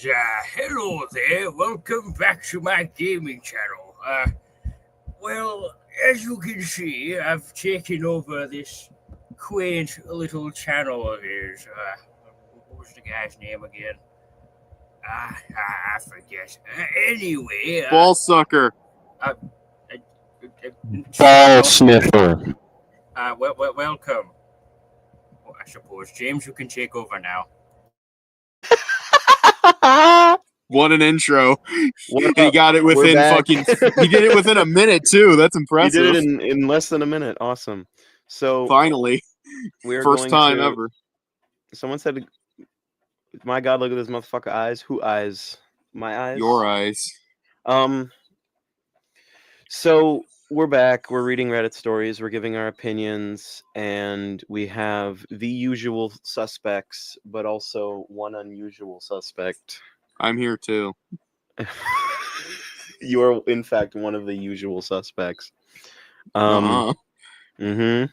Hello there. Welcome back to my gaming channel. Well, as you can see, I've taken over this quaint little channel of his. What was the guy's name again? I forget. Anyway, Ball sucker. uh, Ball sniffer. welcome. Well, I suppose James, you can take over now. What an intro. What And he up? got it We're within back. he did it within a minute too. That's You impressive. did it in less than a minute. Awesome. So Finally. we're First going time to, ever. Someone said, "My God, look at this motherfucker eyes." Who eyes? My eyes. Your eyes. So we're back. We're reading Reddit stories. We're giving our opinions, and we have the usual suspects, but also one unusual suspect. I'm here too. You are, in fact, one of the usual suspects. Uh-huh. Mm-hmm.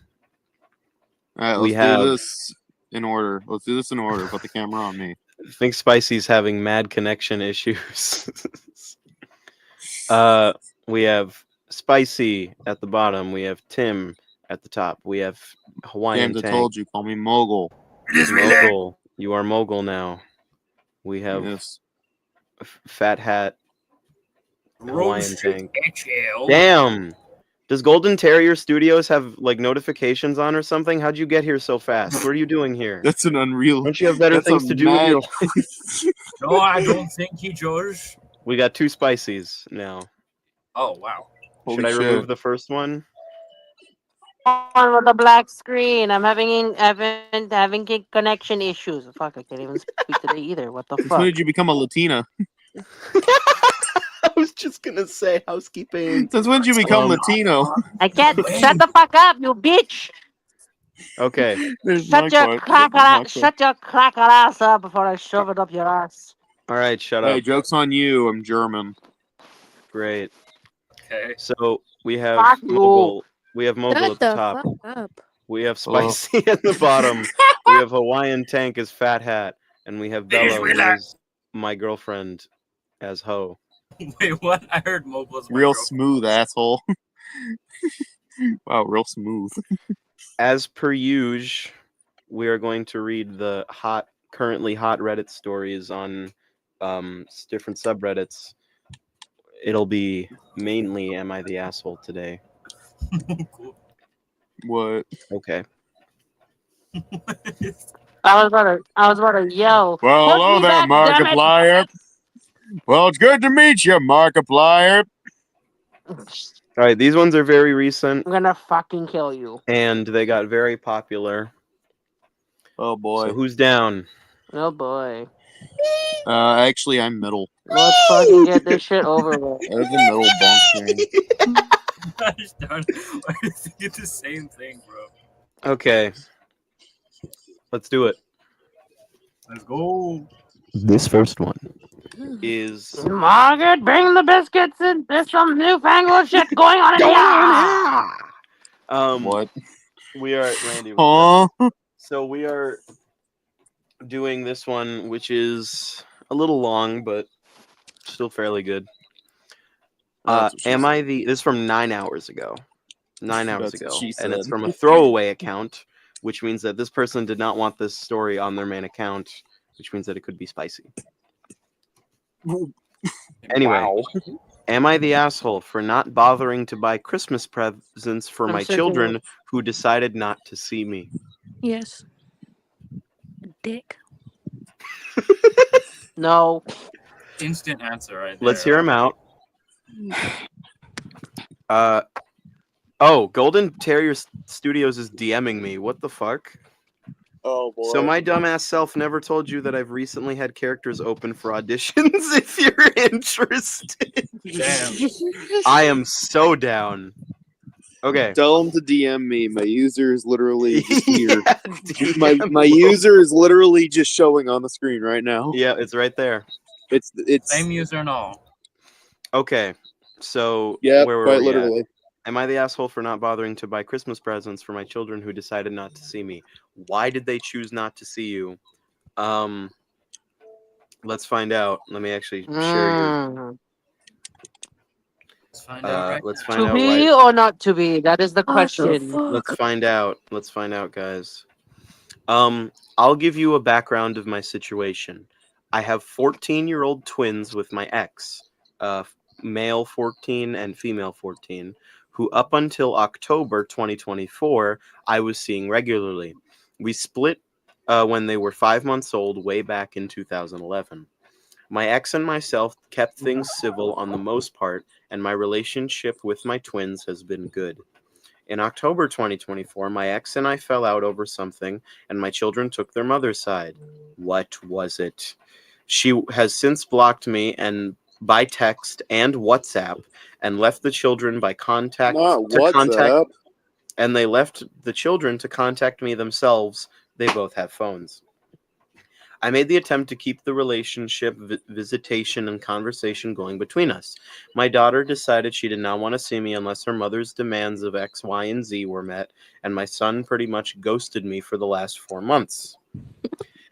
All right, We let's have- do this in order. Let's do this in order. Put the camera on me. I think Spicy's having mad connection issues. We have Spicy at the bottom. We have Tim at the top. We have Hawaiian James, I Tank. told you, call me Mogul. Mogul. You are Mogul now. We have Yes. Fat Hat. Hawaiian Roasted Tank. HL. Damn. Does Golden Terrier Studios have like notifications on or something? How'd you get here so fast? What are you doing here? That's an unreal. Don't you have better that's a things to do with your mad- life? No, I don't think he does. We got two Spicies now. Oh wow. Should Holy I remove shit. the first one? On with the black screen. I'm having connection issues. Fuck, I can't even speak today either. What the Since when fuck? did you become a Latina? I was just gonna say housekeeping. Since when did you become Latino? I can't. Shut the fuck up, you bitch! Okay. There's my Shut your question. cracker There's my ass. Shut your cracker ass up before I shove it up your ass. All right, shut Hey, up. joke's on you. I'm German. Great. Okay. So we have Fuck you. Mogul. We have Mogul Shut at the the top. fuck up. We have Hello. Spicy at the bottom. We have Hawaiian Tank as Fat Hat, and we have Bello, who Relax. is my girlfriend, as Ho. Wait, what? I heard Mobile's Real smooth, asshole. Wow, real smooth. As per usual, we are going to read the currently hot Reddit stories on different subreddits. It'll be mainly "Am I the Asshole" today? Cool. What? Okay. I was about to yell. Well, "Put hello me there, back, damn it!" Markiplier. Well, it's good to meet you, Markiplier. All right, these ones are very recent, I'm gonna fucking kill you. and they got very popular. Oh boy. So who's down? Oh boy. Actually, I'm middle. Let's fucking get this shit over with. I have the middle bunk thing. I just don't. I just did the same thing, bro. Okay. Let's do it. Let's go. This first one is Margaret, bring the biscuits and there's some newfangled shit going on in here. What? We are Randy. Huh? So we are doing this one, which is a little long, but still fairly good. That's what she Am said. I the? This is from 9 hours ago. 9 hours That's what ago, she and it's said. from a throwaway account, which means that this person did not want this story on their main account, which means that it could be spicy. Anyway, Wow. am I the asshole for not bothering to buy Christmas presents for I'm my searching children who decided not to see me? Yes. Dick. No. Instant answer right there. Let's hear him out. Oh, Golden Terrier Studios is DMing me. What the fuck? Oh boy. So my dumbass self never told you that I've recently had characters open for auditions if you're interested. Damn. I am so down. Okay. Tell him to DM me. My user is literally just here. Yeah, my DM user is literally just showing on the screen right now. Yeah, it's right there. It's Same user and all. Okay. So yeah, where were quite we at? literally. Am I the asshole for not bothering to buy Christmas presents for my children who decided not to see me? Why did they choose not to see you? Let's find out. Let me actually share your. Mm. Let's find out right Let's now. find To out be why. or not to be? That is the What the question. Let's fuck? find out. Let's find out, guys. I'll give you a background of my situation. I have 14-year-old twins with my ex, uh, male 14 and female 14, who up until October 2024 I was seeing regularly. We split when they were 5 months old, way back in 2011. My ex and myself kept things civil on the most part, and my relationship with my twins has been good. In October 2024, my ex and I fell out over something, and my children took their mother's side. What was it? She has since blocked me and by text and WhatsApp, and left the children by contact Not to contact, WhatsApp. and they left the children to contact me themselves. They both have phones. I made the attempt to keep the relationship, visitation, and conversation going between us. My daughter decided she did not want to see me unless her mother's demands of X, Y, and Z were met, and my son pretty much ghosted me for the last 4 months.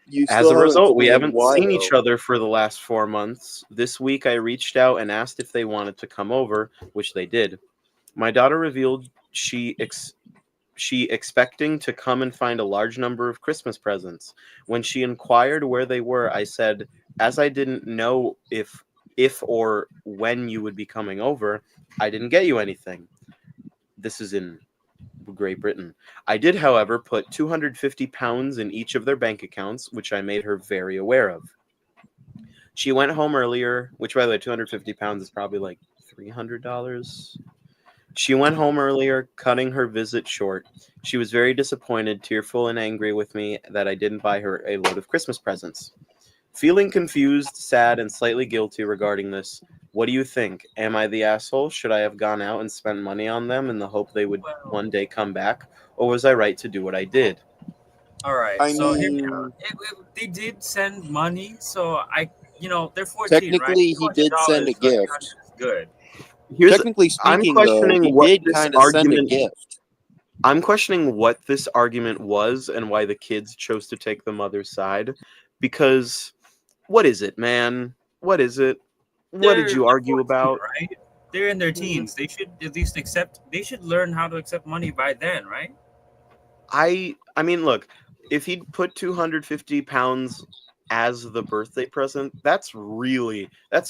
You As still a haven't result, we told me haven't why, seen each though. other for the last 4 months. This week, I reached out and asked if they wanted to come over, which they did. My daughter revealed she expecting to come and find a large number of Christmas presents. When she inquired where they were, I said, as I didn't know if or when you would be coming over, I didn't get you anything. This is in Great Britain. I did, however, put £250 in each of their bank accounts, which I made her very aware of. She went home earlier, which, by the way, £250 is probably like $300. She went home earlier, cutting her visit short. She was very disappointed, tearful, and angry with me that I didn't buy her a load of Christmas presents. Feeling confused, sad, and slightly guilty regarding this, what do you think? Am I the asshole? Should I have gone out and spent money on them in the hope they would one day come back? Or was I right to do what I did? All right. I So mean, they did send money. So they're 14, right? technically, he did send a $200 for gift. is good. Technically I'm speaking, though, questioning he what did this kind of send a argument. gift. I'm questioning what this argument was and why the kids chose to take the mother's side. Because what is it, man? What is it? What did you They're argue 14, about? right? They're in their teens. They should at least accept. They should learn how to accept money by then, right? I mean, look, if he'd put £250 as the birthday present, that's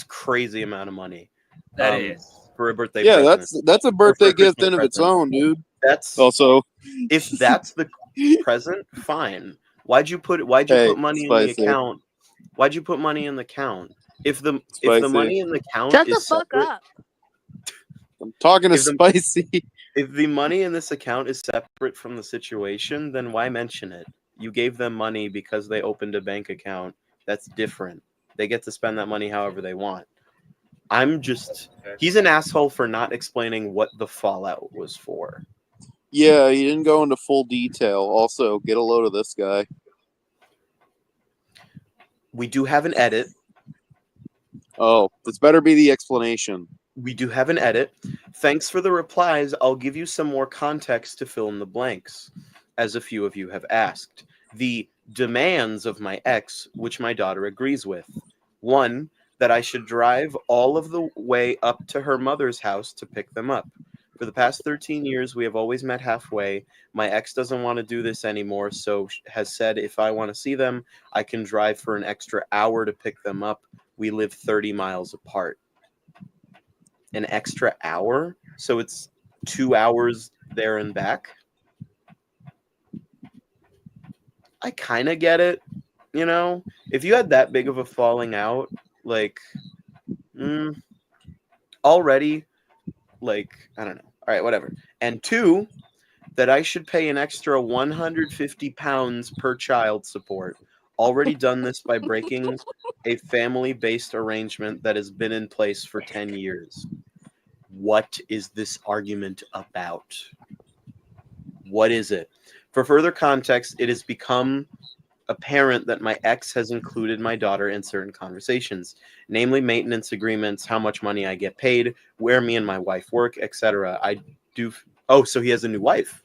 crazy amount of money. That is. For a birthday Yeah, present. that's a birthday gift Christmas in of its present. own, dude. That's Also, if that's the present, fine. Why'd you put money in the Spicy. account? Why'd you put money in the account? If the Spicy. money in the account Shut the is fuck separate, up. I'm talking to If the- Spicy. if the money in this account is separate from the situation, then why mention it? You gave them money because they opened a bank account. That's different. They get to spend that money however they want. He's an asshole for not explaining what the fallout was for. Yeah, he didn't go into full detail. Also, get a load of this guy. We do have an edit. Oh, this better be the explanation. We do have an edit. Thanks for the replies. I'll give you some more context to fill in the blanks, as a few of you have asked. The demands of my ex, which my daughter agrees with. 1, that I should drive all of the way up to her mother's house to pick them up. For the past 13 years, we have always met halfway. My ex doesn't want to do this anymore, so has said if I want to see them, I can drive for an extra hour to pick them up. We live 30 miles apart. An extra hour? So it's 2 hours there and back? I kind of get it, you know? If you had that big of a falling out, like, already, like, I don't know. All right, whatever. And 2, that I should pay an extra £150 per child support. Already done this by breaking a family-based arrangement that has been in place for 10 years. What is this argument about? What is it? For further context, it has become apparent that my ex has included my daughter in certain conversations, namely maintenance agreements, how much money I get paid, where me and my wife work, etc. Oh, so he has a new wife.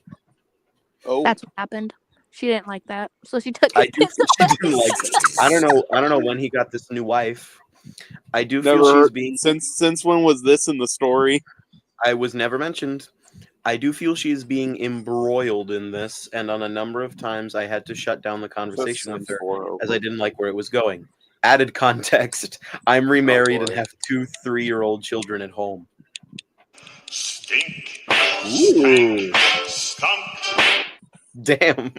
Oh, That's what happened. She didn't like that, so she took I his do kids think she away. didn't like that. I don't know when he got this new wife. I do feel Never she's heard, being. since when was this in the story? I was never mentioned. I do feel she's being embroiled in this, and on a number of times I had to shut down the conversation with her as I didn't like where it was going. Added context: I'm remarried and boy. have 2 3-year-old children at home. Stink. Ooh. Skunk. Damn.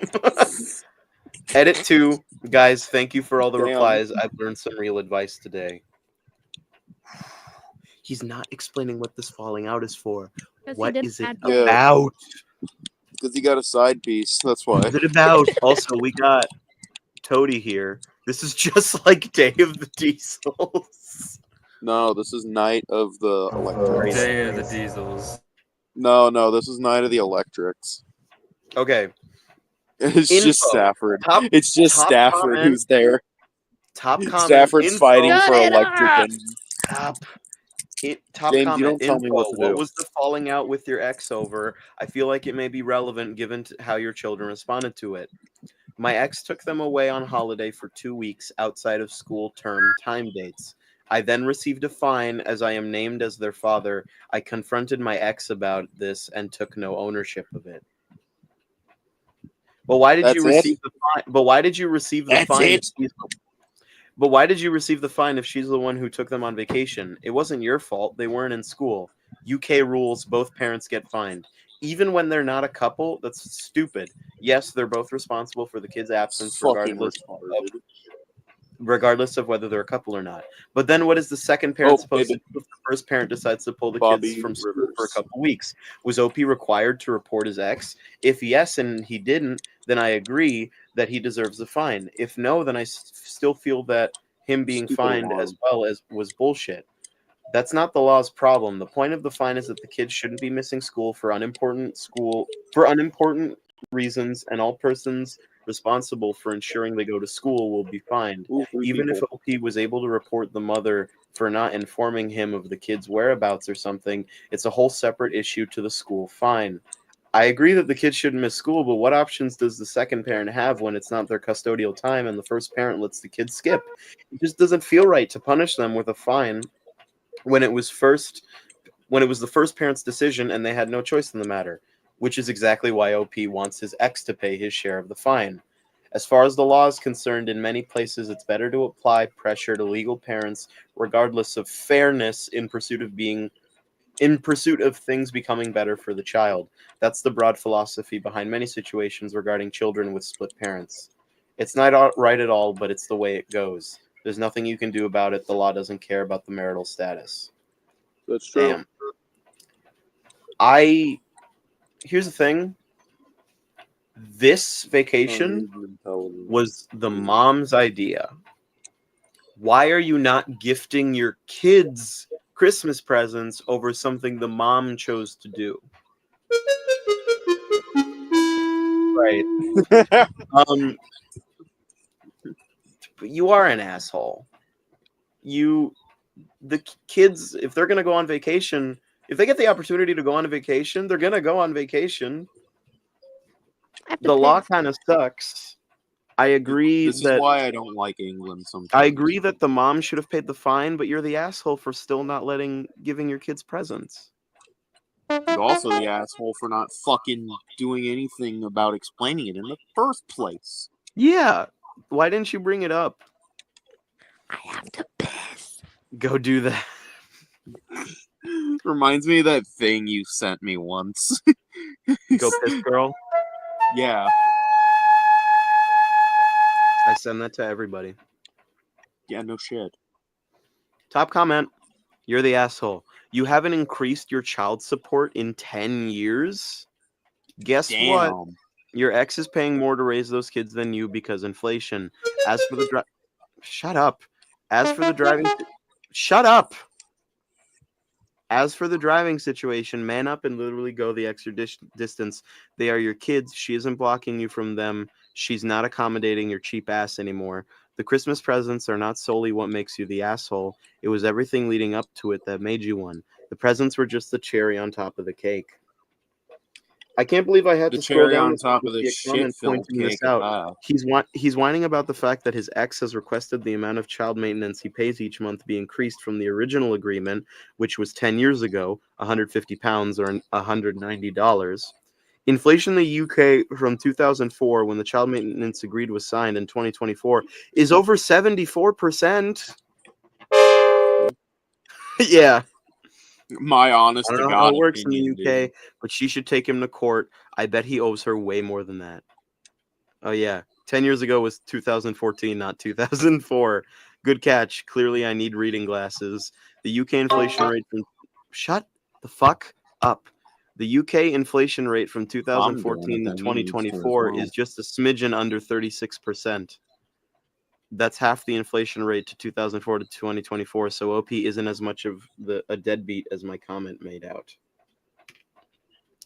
Edit 2. Guys, thank you for all the Damn. replies. I've learned some real advice today. He's not explaining what this falling out is for. 'Cause he What didn't is it add Yeah. about? Because he got a side piece. That's why. What is it about? Also, we got Toady here. This is just like Day of the Diesels. No, this is Night of the Electrics. Day of the Diesels. No, this is Night of the Electrics. Okay. It's Info. just Stafford. Top- It's just top Stafford comment. who's there. Top comment. Stafford's info. fighting Shut for it electric up! engines. Top. Top James, comment. you don't tell me what to do. was the falling out with your ex over? I feel like it may be relevant given how your children responded to it. My ex took them away on holiday for 2 weeks outside of school term time dates. I then received a fine as I am named as their father. I confronted my ex about this and took no ownership of it. But why did That's you it? receive the fine? But why did you receive the That's fine? it? But why did you receive the fine if she's the one who took them on vacation? It wasn't your fault. They weren't in school. UK rules, both parents get fined. Even when they're not a couple, that's stupid. Yes, they're both responsible for the kid's absence, Fucking regardless of whether they're a couple or not. But then what is the second parent supposed to do if the first parent decides to pull the Bobby kids from school Rivers. for a couple weeks? Was OP required to report his ex? If yes and he didn't, then I agree that he deserves a fine. If no, then I still feel that him being Stupid fined alarm. as well as was bullshit. That's not the law's problem. The point of the fine is that the kids shouldn't be missing school for unimportant reasons, and all persons responsible for ensuring they go to school will be fined. Ooh, three Even people. if OP was able to report the mother for not informing him of the kid's whereabouts or something, it's a whole separate issue to the school fine. I agree that the kids shouldn't miss school, but what options does the second parent have when it's not their custodial time and the first parent lets the kids skip? It just doesn't feel right to punish them with a fine when it was the first parent's decision and they had no choice in the matter, which is exactly why OP wants his ex to pay his share of the fine. As far as the law is concerned, in many places it's better to apply pressure to legal parents regardless of fairness in pursuit of things becoming better for the child. That's the broad philosophy behind many situations regarding children with split parents. It's not right at all, but it's the way it goes. There's nothing you can do about it. The law doesn't care about the marital status. That's true. Damn. Here's the thing. This vacation was the mom's idea. Why are you not gifting your kids Christmas presents over something the mom chose to do? Right. But you are an asshole. The kids, if they're gonna go on vacation, if they get the opportunity to go on a vacation, they're gonna go on vacation. The law kind of sucks. I agree This is why I don't like England sometimes. I agree that the mom should have paid the fine, but you're the asshole for still not giving your kids presents. You're also the asshole for not fucking doing anything about explaining it in the first place. Yeah. Why didn't you bring it up? I have to piss. Go do that. Reminds me of that thing you sent me once. Go piss, girl. Yeah. I send that to everybody. Yeah, no shit. Top comment. You're the asshole. You haven't increased your child support in 10 years? Guess what? Damn. Your ex is paying more to raise those kids than you because inflation. As for the Shut up. As for the driving Shut up. As for the driving situation, man up and literally go the extra distance. They are your kids. She isn't blocking you from them. She's not accommodating your cheap ass anymore. The Christmas presents are not solely what makes you the asshole. It was everything leading up to it that made you one. The presents were just the cherry on top of the cake. I can't believe I had The to scroll cherry down on to top of see the a comment shit-filled pointing this cake of out. that. He's whining about the fact that his ex has requested the amount of child maintenance he pays each month be increased from the original agreement, which was 10 years ago, £150 or $190. Inflation in the UK from 2004, when the child maintenance agreed was signed, in 2024 is over 74%. Yeah. My honest I to don't know how God it works in opinion, the UK, dude. but she should take him to court. I bet he owes her way more than that. Oh, yeah. 10 years ago was 2014, not 2004. Good catch. Clearly, I need reading glasses. The UK inflation rate from... Shut the fuck up. The UK inflation rate from I'm doing it, 2014 to then he needs to as 2024 well. is just a smidgen under 36%. That's half the inflation rate to 2004 to 2024, so OP isn't as much of a deadbeat as my comment made out.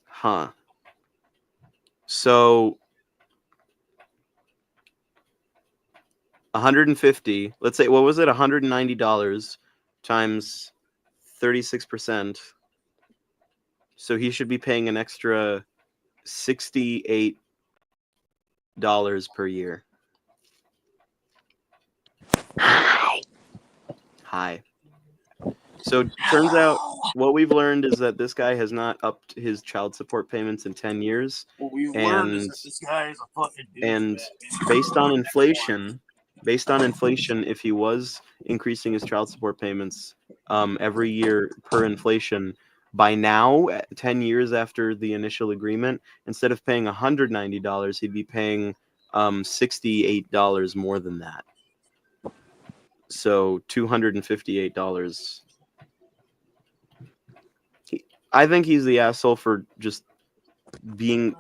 Huh. So 150, let's say, what was it? $190 times 36%. So he should be paying an extra $68 per year. Hi. So turns out what we've learned is that this guy has not upped his child support payments in 10 years. What we've learned is that this guy is a fucking And based on inflation, if he was increasing his child support payments every year per inflation, by now, 10 years after the initial agreement, instead of paying $190, he'd be paying $68 more than that. So $258. I think he's the asshole for just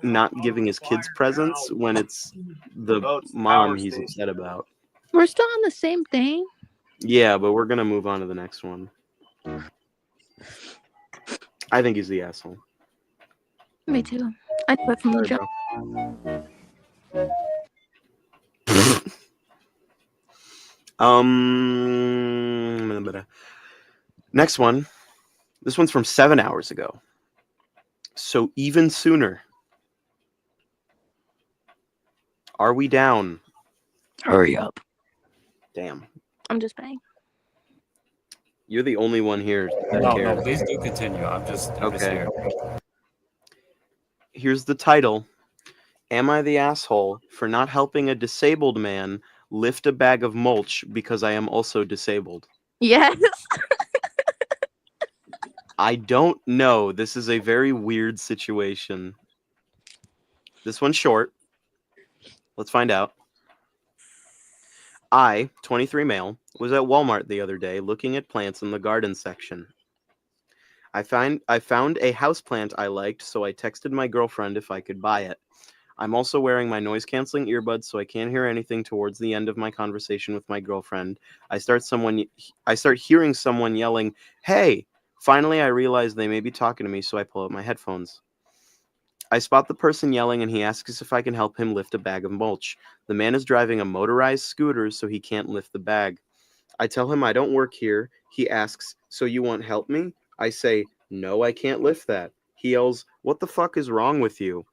not giving his kids presents when it's the mom he's upset about. We're still on the same thing. Yeah, but we're gonna move on to the next one. I think he's the asshole. Me too. I quit from the Sorry, job. bro. Next one. This one's from 7 hours ago. So even sooner. Are we down? Hurry up. Damn. I'm just paying. You're the only one here that No, cares. please do continue. I'm just Okay. here. Here's the title. Am I the asshole for not helping a disabled man lift a bag of mulch because I am also disabled? Yes. I don't know. This is a very weird situation. This one's short. Let's find out. I, 23 male, was at Walmart the other day looking at plants in the garden section. I found a houseplant I liked, so I texted my girlfriend if I could buy it. I'm also wearing my noise-canceling earbuds, so I can't hear anything towards the end of my conversation with my girlfriend. I start hearing someone yelling, "Hey!" Finally, I realize they may be talking to me, so I pull out my headphones. I spot the person yelling, and he asks if I can help him lift a bag of mulch. The man is driving a motorized scooter, so he can't lift the bag. I tell him I don't work here. He asks, "So you want help me?" I say, "No, I can't lift that." He yells, "What the fuck is wrong with you?"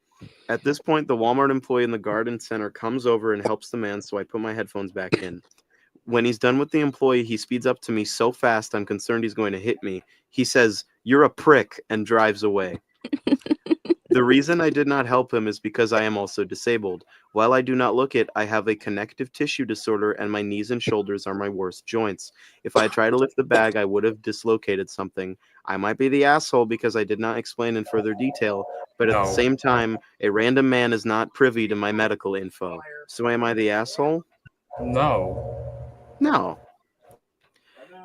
At this point, the Walmart employee in the garden center comes over and helps the man, so I put my headphones back in. When he's done with the employee, he speeds up to me so fast I'm concerned he's going to hit me. He says, "You're a prick," and drives away. The reason I did not help him is because I am also disabled. While I do not look it, I have a connective tissue disorder and my knees and shoulders are my worst joints. If I tried to lift the bag, I would have dislocated something. I might be the asshole because I did not explain in further detail, but at the same time, a random man is not privy to my medical info. So am I the asshole? No. No.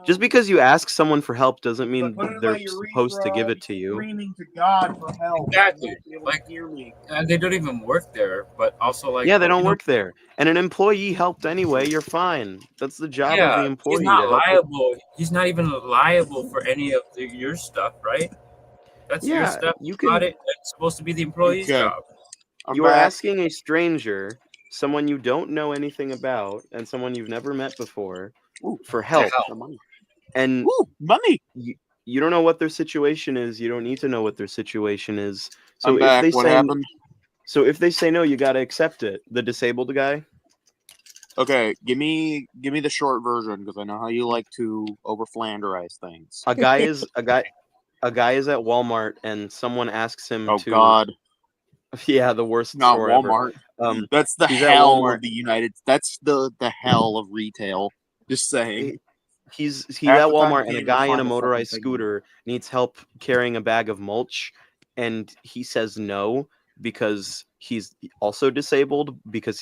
Just because you ask someone for help doesn't mean they're supposed to give it to you. Screaming to God for help. Exactly. Like, hear me. And they don't even work there, but also like Yeah, they don't you know, work there. And an employee helped anyway, you're fine. That's the job of the employee. he's not to help liable. He's not even liable for any of your stuff, right? That's your Yeah, stuff. you Got can. it. It's supposed to be the employee's Okay. job. You are asking a stranger, someone you don't know anything about, and someone you've never met before, for help. And money. you don't know what their situation is. You don't need to know what their situation is So I'm if back. they What say happened? so if they say no, you gotta accept it. The disabled guy. Okay, give me the short version because I know how you like to over Flanderize things. A guy is a guy is at Walmart and someone asks him Oh to God, yeah, the worst not store ever. Walmart. That's the he's at hell Walmart. of the United. That's the hell of retail. Just saying. He's Half at the time Walmart you and a can't even guy in find a a fucking motorized thing. scooter needs help carrying a bag of mulch, and he says no because he's also disabled because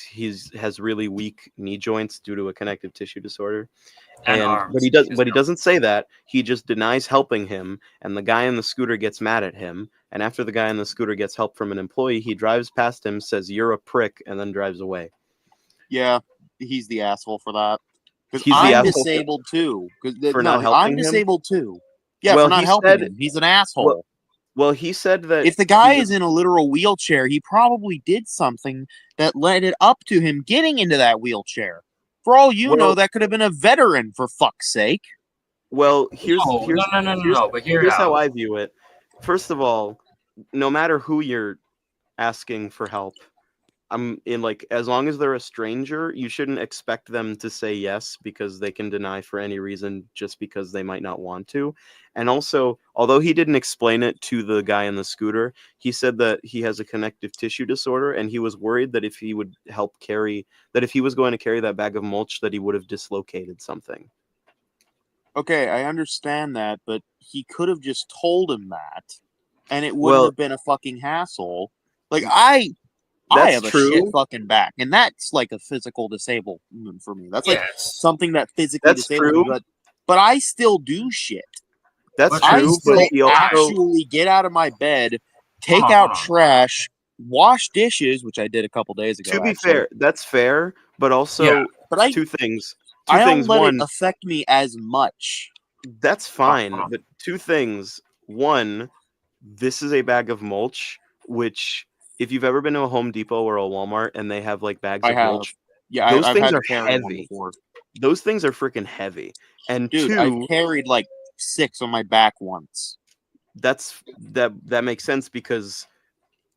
has really weak knee joints due to a connective tissue disorder. And But arms. he doesn't say that. He just denies helping him, and the guy in the scooter gets mad at him. And after the guy in the scooter gets help from an employee, he drives past him, says "You're a prick," and then drives away. Yeah, he's the asshole for that. Because He's the I'm asshole disabled too. for No, not helping I'm him? disabled too. Yeah, Well, for not he helping said- him. He's an asshole. Well, he said that If the guy he was- is in a literal wheelchair, he probably did something that led it up to him getting into that wheelchair. For all you know, Well- that could have been a veteran, for fuck's sake. Well, here's No. But here's here's how I view it. First of all, no matter who you're asking for help, I'm in like as long as they're a stranger, you shouldn't expect them to say yes because they can deny for any reason just because they might not want to. And also, although he didn't explain it to the guy in the scooter, he said that he has a connective tissue disorder and he was worried that if he would if he was going to carry that bag of mulch that he would have dislocated something. Okay, I understand that, but he could have just told him that, and it wouldn't Well- have been a fucking hassle. Like I That's have a true. shit fucking back, and that's like a physical disablement for me. That's like Yes. something that physically That's disables true. me, but I still do shit. That's But I true, still but he also actually get out of my bed, take Hold on, out hold on. trash, wash dishes, which I did a couple days ago. to be actually. fair, that's fair, but also Yeah. but I two things. I don't things. let One, it affect me as much. that's fine, Uh-huh. but two things. One, this is a bag of mulch, which if you've ever been to a Home Depot or a Walmart and they have like bags I of have. mulch, Yeah, those I've things had are to carry one heavy. before. Those things are freaking heavy. And Dude, two, I've carried like 6 on my back once. that makes sense because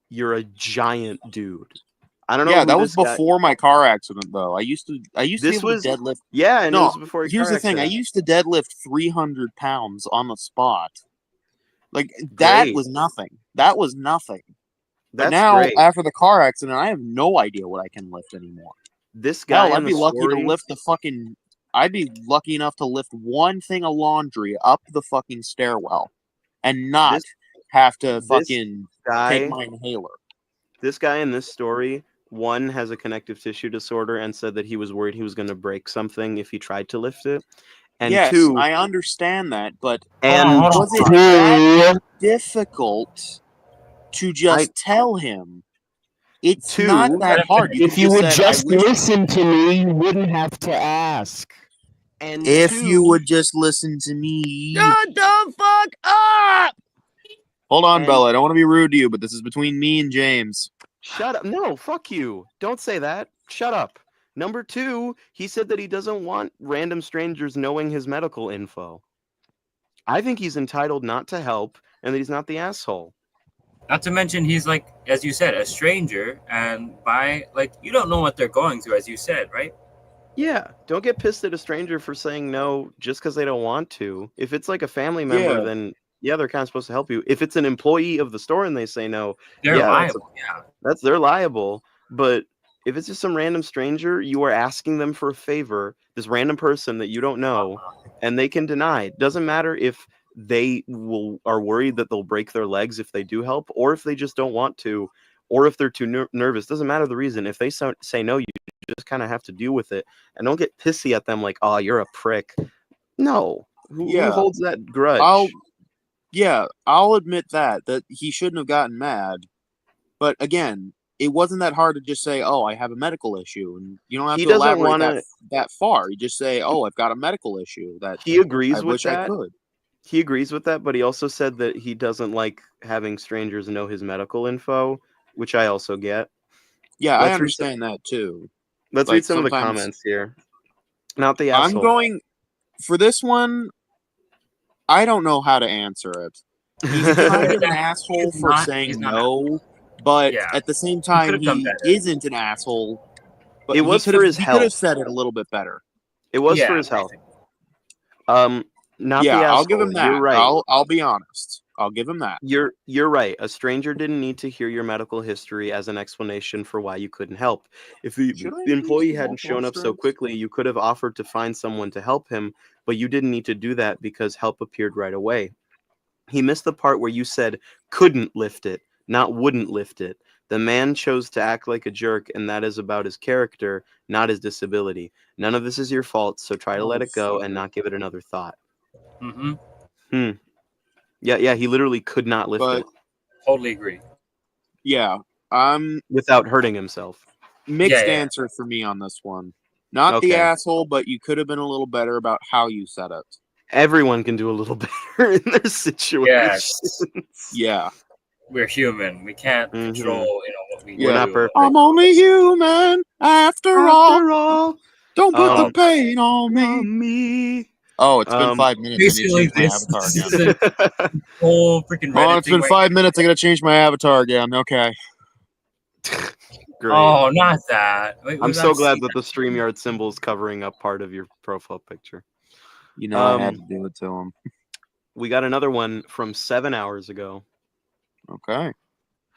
you're a giant dude. I don't know. Yeah, who that was this guy- before my car accident though. I used to be This able was- to deadlift. Yeah, and it No, was before. Here's the thing: I used to deadlift 300 pounds on the spot. Like that Great. was nothing. That was nothing. But That's now, great. after the car accident, I have no idea what I can lift anymore. This guy Hell, in I'd be the lucky story, to lift the fucking. I'd be lucky enough to lift one thing of laundry up the fucking stairwell, and not This- have to this fucking guy, take my inhaler. this guy in this story, one has a connective tissue disorder and said that he was worried he was going to break something if he tried to lift it. And Yes, two, I understand that, but and Hold on, was it that difficult to just tell him? It's Two, not that hard. If you could've would just said, "I just wish-" listen to me, you wouldn't have to ask. and If two, you would just listen to me. shut the fuck up! Hold on, And- Bella. I don't want to be rude to you, but this is between me and James. Shut up! No, fuck you! Don't say that. Shut up. Number two, he said that he doesn't want random strangers knowing his medical info. I think he's entitled not to help, and that he's not the asshole. Not to mention, he's like, as you said, a stranger, and you don't know what they're going through, as you said, right? Yeah, don't get pissed at a stranger for saying no just because they don't want to. If it's like a family member, Yeah. then yeah, they're kind of supposed to help you. If it's an employee of the store and they say no, They're Yeah, that's liable. they're liable. But if it's just some random stranger, you are asking them for a favor, this random person that you don't know, and they can deny. It doesn't matter if they are worried that they'll break their legs if they do help, or if they just don't want to, or if they're too nervous. Doesn't matter the reason. If they say no, you just kind of have to deal with it, and don't get pissy at them like, "Oh, you're a prick." No, who Yeah. holds that grudge? I'll admit that he shouldn't have gotten mad. But again, it wasn't that hard to just say, "Oh, I have a medical issue," and you don't have He to doesn't elaborate wanna- that far. You just say, "Oh, I've got a medical issue that He agrees I with wish I that. could." He agrees with that, but he also said that he doesn't like having strangers know his medical info, which I also get. Yeah, Let's I read understand that too. Let's Like, read some of the sometimes- comments here. Not the I'm asshole. going for this one. I don't know how to answer it. He's kind of an He's asshole for not- saying he's not no, but Yeah. at the same time, could've done he better. isn't an asshole. But It was he could've- for his he could have health. said it a little bit better. It was Yeah, for his health. basically. Not yeah, the asshole. I'll give him that. You're right. I'll be honest. I'll give him that. You're right. A stranger didn't need to hear your medical history as an explanation for why you couldn't help. If the Should I the employee use the hadn't shown up so strength? quickly, you could have offered to find someone to help him, but you didn't need to do that because help appeared right away. He missed the part where you said couldn't lift it, not wouldn't lift it. The man chose to act like a jerk, and that is about his character, not his disability. None of this is your fault, so try to let it go and not give it another thought. Mm-hmm. Yeah, he literally could not lift But it Totally agree. yeah, without hurting himself. mixed Yeah. answer for me on this one. Not Okay. the asshole, but you could have been a little better about how you said it. Everyone can do a little better in their situation. Yeah. We're human. We can't Mhm. control, what we We're do. not perfect. I'm only human after all. all, Don't put the Um, pain on me. me. Oh, it's been 5 minutes. I need to Basically, change my avatar this again. is a whole freaking Reddit Oh, it's thing been right 5 minutes. I gotta change my avatar again. Okay. Great. Oh, not that. I'm so glad that the StreamYard symbol is covering up part of your profile picture. You know, I had to do it to him. We got another one from 7 hours ago. Okay.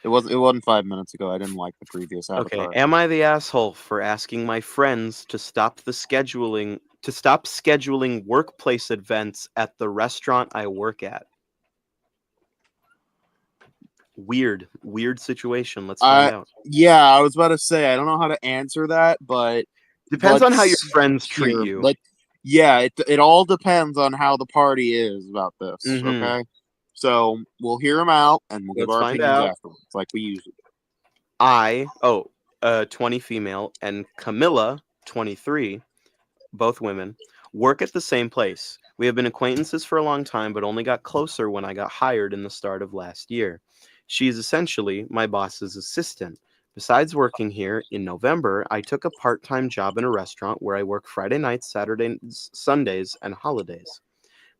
It wasn't 5 minutes ago. I didn't like the previous Okay, avatar. am I the asshole for asking my friends to stop scheduling workplace events at the restaurant I work at? Weird situation. Let's find out. Yeah, I was about to say I don't know how to answer that, but Depends on how your let's friends treat hear- you. it all depends on how the party is about this. Mhm. Okay, so we'll hear them out and we'll give Let's our find opinions out. afterwards, like we usually. 20 female, and Camilla, 23, both women, work at the same place. We have been acquaintances for a long time, but only got closer when I got hired in the start of last year. She is essentially my boss's assistant. Besides working here, in November, I took a part-time job in a restaurant where I work Friday nights, Saturdays, Sundays, and holidays.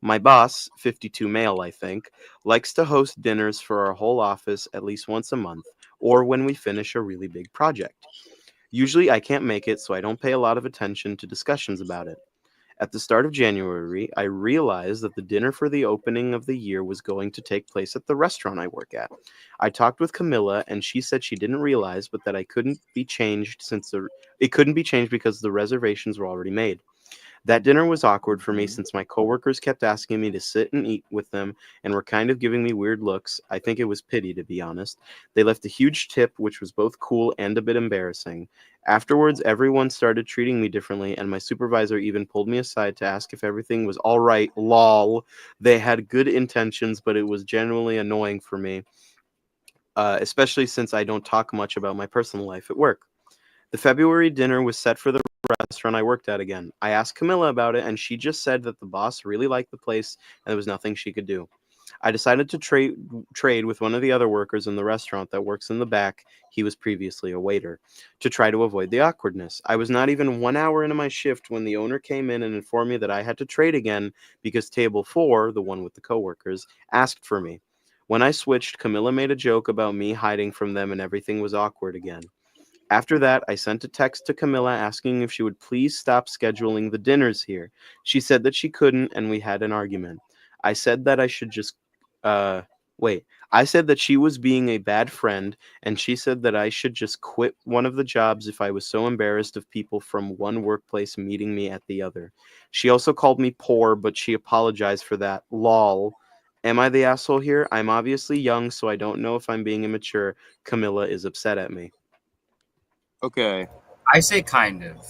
My boss, 52 male, I think, likes to host dinners for our whole office at least once a month, or when we finish a really big project. Usually I can't make it, so I don't pay a lot of attention to discussions about it. At the start of January, I realized that the dinner for the opening of the year was going to take place at the restaurant I work at. I talked with Camilla, and she said she didn't realize, but that it couldn't be changed because the reservations were already made. That dinner was awkward for me since my coworkers kept asking me to sit and eat with them and were kind of giving me weird looks. I think it was pity, to be honest. They left a huge tip, which was both cool and a bit embarrassing. Afterwards, everyone started treating me differently, and my supervisor even pulled me aside to ask if everything was all right. Lol. They had good intentions, but it was genuinely annoying for me, especially since I don't talk much about my personal life at work. The February dinner was set for the restaurant I worked at again. I asked Camilla about it, and she just said that the boss really liked the place and there was nothing she could do. I decided to trade with one of the other workers in the restaurant that works in the back. He was previously a waiter, to try to avoid the awkwardness. I was not even 1 hour into my shift when the owner came in and informed me that I had to trade again because table 4, the one with the coworkers, asked for me. When I switched, Camilla made a joke about me hiding from them and everything was awkward again. After that, I sent a text to Camilla asking if she would please stop scheduling the dinners here. She said that she couldn't, and we had an argument. I said that I should just I said that she was being a bad friend, and she said that I should just quit one of the jobs if I was so embarrassed of people from one workplace meeting me at the other. She also called me poor, but she apologized for that. Lol. Am I the asshole here? I'm obviously young, so I don't know if I'm being immature. Camilla is upset at me. Okay. I say kind of.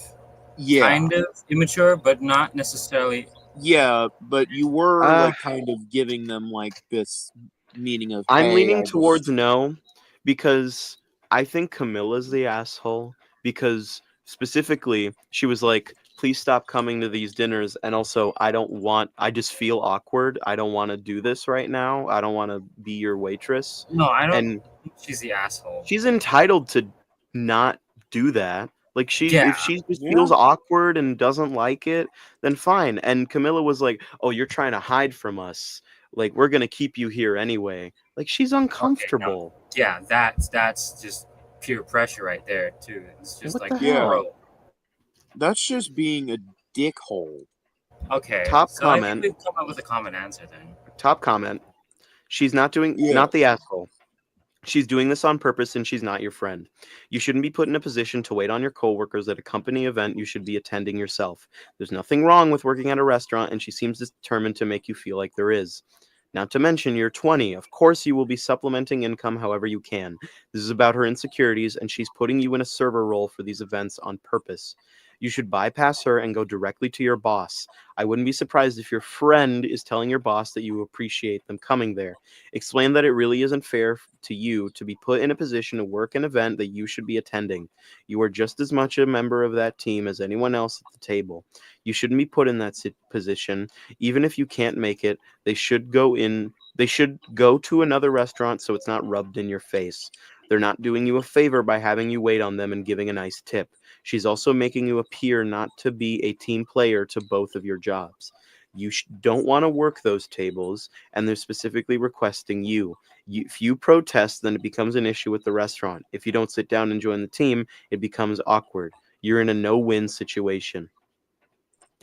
Yeah. Kind of immature, but not necessarily. Yeah, but you were like kind of giving them like this meaning of. I'm hey, leaning I towards no, because I think Camilla's the asshole, because specifically she was like, please stop coming to these dinners, and also I just feel awkward. I don't want to do this right now. I don't want to be your waitress. No, I don't And think she's the asshole. she's entitled to not do that. Like if she just Yeah. feels awkward and doesn't like it, then fine. And Camilla was like, "Oh, you're trying to hide from us." Like, we're gonna keep you here anyway. Like, she's uncomfortable. Yeah, that's just pure pressure right there too. It's just What like, the hell? bro. That's just being a dickhole. Okay. Top so I comment. think we've come up with a common answer then. Top comment. She's not doing, Yeah. not the asshole. She's doing this on purpose and she's not your friend. You shouldn't be put in a position to wait on your coworkers at a company event you should be attending yourself. There's nothing wrong with working at a restaurant, and she seems determined to make you feel like there is. Not to mention, you're 20. Of course, you will be supplementing income however you can. This is about her insecurities, and she's putting you in a server role for these events on purpose. You should bypass her and go directly to your boss. I wouldn't be surprised if your friend is telling your boss that you appreciate them coming there. Explain that it really isn't fair to you to be put in a position to work an event that you should be attending. You are just as much a member of that team as anyone else at the table. You shouldn't be put in that position. Even if you can't make it, they should go to another restaurant so it's not rubbed in your face. They're not doing you a favor by having you wait on them and giving a nice tip. She's also making you appear not to be a team player to both of your jobs. You don't want to work those tables, and they're specifically requesting you. If you protest, then it becomes an issue with the restaurant. If you don't sit down and join the team, it becomes awkward. You're in a no-win situation.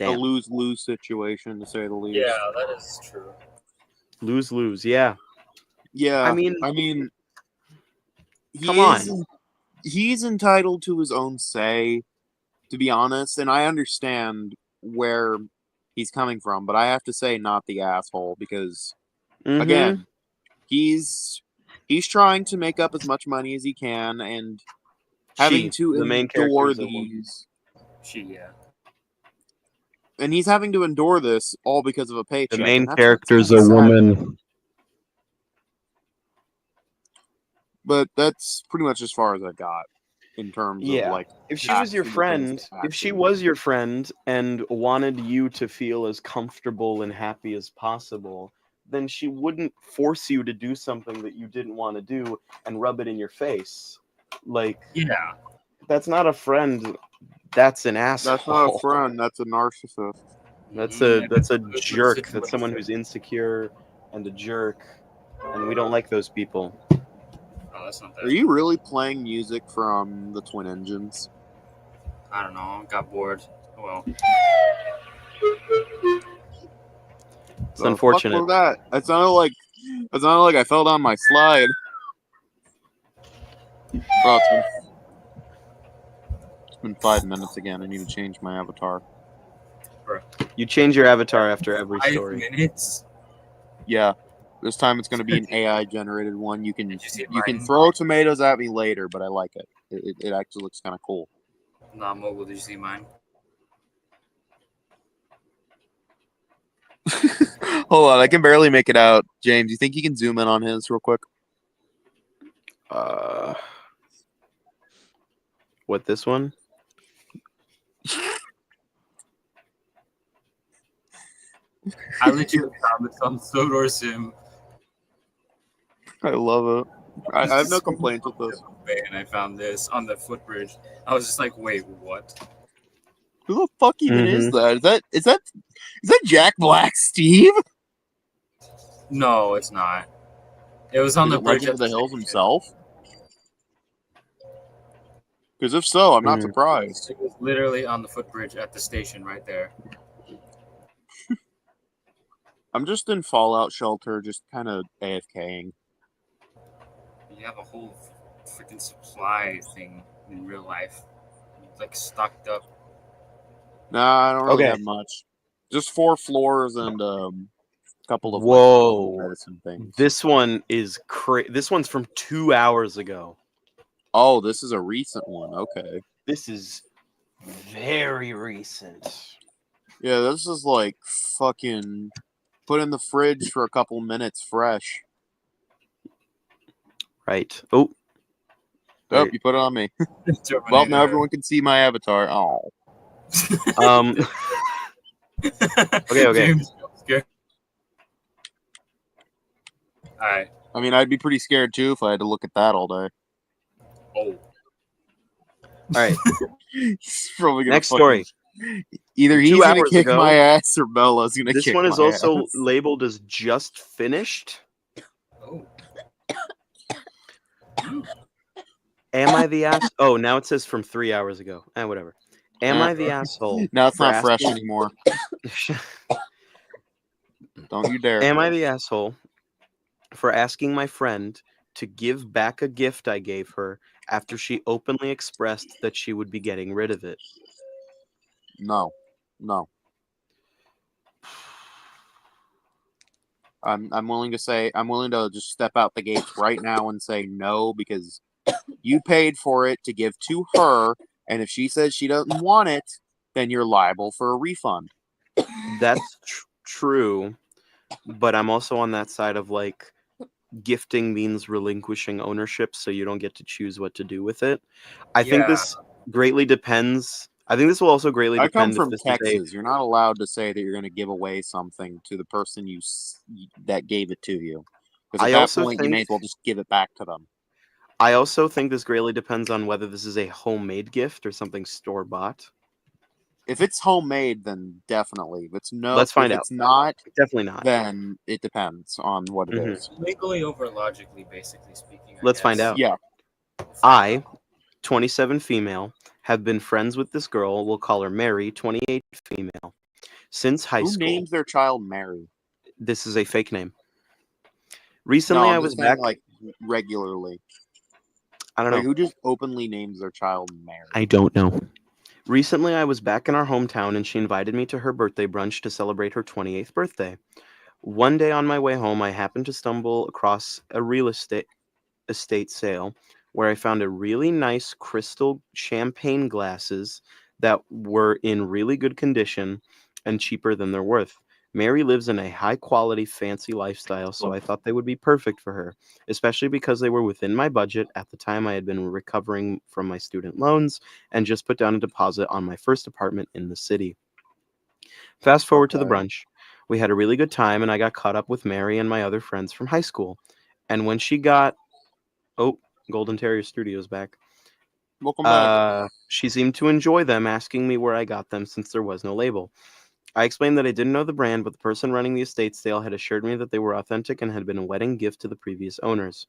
A Damn. lose-lose situation, to say the least. Yeah, that is true. Lose-lose, yeah. Yeah. I mean, come on. He's entitled to his own say, to be honest, and I understand where he's coming from, but I have to say not the asshole, because again, he's trying to make up as much money as he can, and having to the main endure character is a woman. these, Yeah. and he's having to endure this all because of a paycheck. The main and that's character's what's a sad. woman. But that's pretty much as far as I got in terms Yeah. of like. If she was your actual friend, things if she happening. was your friend and wanted you to feel as comfortable and happy as possible, then she wouldn't force you to do something that you didn't want to do and rub it in your face. Like, Yeah. that's not a friend. That's an asshole. That's not a friend. That's a narcissist. That's Mhm. a jerk. That's someone who's insecure and a jerk, and we don't like those people. Oh, that's not that. Are you really playing music from the Twin Engines? I don't know. Got bored. Well, It's unfortunate. Fuck was that? It sounded like I fell down my slide. Oh, it's been 5 minutes again. I need to change my avatar. You change your avatar after every 5 story. minutes. Yeah, this time it's going to be an AI generated one. You can Did you see you can mine? throw tomatoes at me later, but I like it. It actually looks kind of cool. Nah, mobile. Did you see mine? Hold on, I can barely make it out. James, you think you can zoom in on his real quick? What, this one? I literally found this on Sodor Sim. I love it. I have no complaints with this. And I found this on the footbridge. I was just like, wait, what? Who the fuck even Mhm. is that? Is that Jack Black, Steve? No, it's not. It was on Is the it bridge Legend at of the Hills station. himself? Because if so, I'm not Mhm. surprised. It was literally on the footbridge at the station right there. I'm just in Fallout Shelter, just kind of AFKing. You have a whole freaking supply thing in real life. It's like stocked up. Nah, I don't really Okay. have much. Just 4 floors and a couple of Whoa. like, medicine things. This one is This one's from 2 hours ago. Oh, this is a recent one. Okay. This is very recent. Yeah, this is like fucking put in the fridge for a couple minutes fresh. Right. Oh. Oh, Wait. you put it on me. Well, Terminator. now everyone can see my avatar. Oh. Okay. James, scared. All right. I mean, I'd be pretty scared too if I had to look at that all day. Oh. All right. He's probably gonna Next story. Either he's 2 gonna hours kick ago. my ass or Bella's gonna This kick one is my also ass. labeled as just finished. Oh. Am I the ass? Oh, now it says from 3 hours ago. Whatever. Am I the asshole? Now it's for not fresh asking- anymore. Don't you dare. Am I the asshole for asking my friend to give back a gift I gave her after she openly expressed that she would be getting rid of it? No. I'm willing to just step out the gates right now and say no, because you paid for it to give to her, and if she says she doesn't want it, then you're liable for a refund. That's true, but I'm also on that side of like gifting means relinquishing ownership, so you don't get to choose what to do with it. I think this greatly depends. I think this will also greatly I come depend if from this Texas. You're not allowed to say that you're going to give away something to the person that gave it to you. Because I at that also point, you may as well just give it back to them. I also think this greatly depends on whether this is a homemade gift or something store bought. If it's homemade, then definitely. If it's no, Let's find if out. it's not, Definitely not. then it depends on what it Mhm. is. Legally over logically, basically speaking. Let's find out. Yeah. I, 27 female, have been friends with this girl. We'll call her Mary, 28 female, since high Who school. names their child Mary? This is a fake name. Recently, No, I I'm was just saying, back. like regularly. I don't know. Like, who just openly names their child Mary? I don't know. Recently, I was back in our hometown and she invited me to her birthday brunch to celebrate her 28th birthday. One day on my way home, I happened to stumble across a real estate sale where I found a really nice crystal champagne glasses that were in really good condition and cheaper than they're worth. Mary lives in a high quality, fancy lifestyle, so I thought they would be perfect for her, especially because they were within my budget. At the time, I had been recovering from my student loans and just put down a deposit on my first apartment in the city. Fast forward to the brunch. We had a really good time, and I got caught up with Mary and my other friends from high school. And when she got... Oh, Golden Terrier Studios back. Welcome back. She seemed to enjoy them, asking me where I got them since there was no label. I explained that I didn't know the brand, but the person running the estate sale had assured me that they were authentic and had been a wedding gift to the previous owners.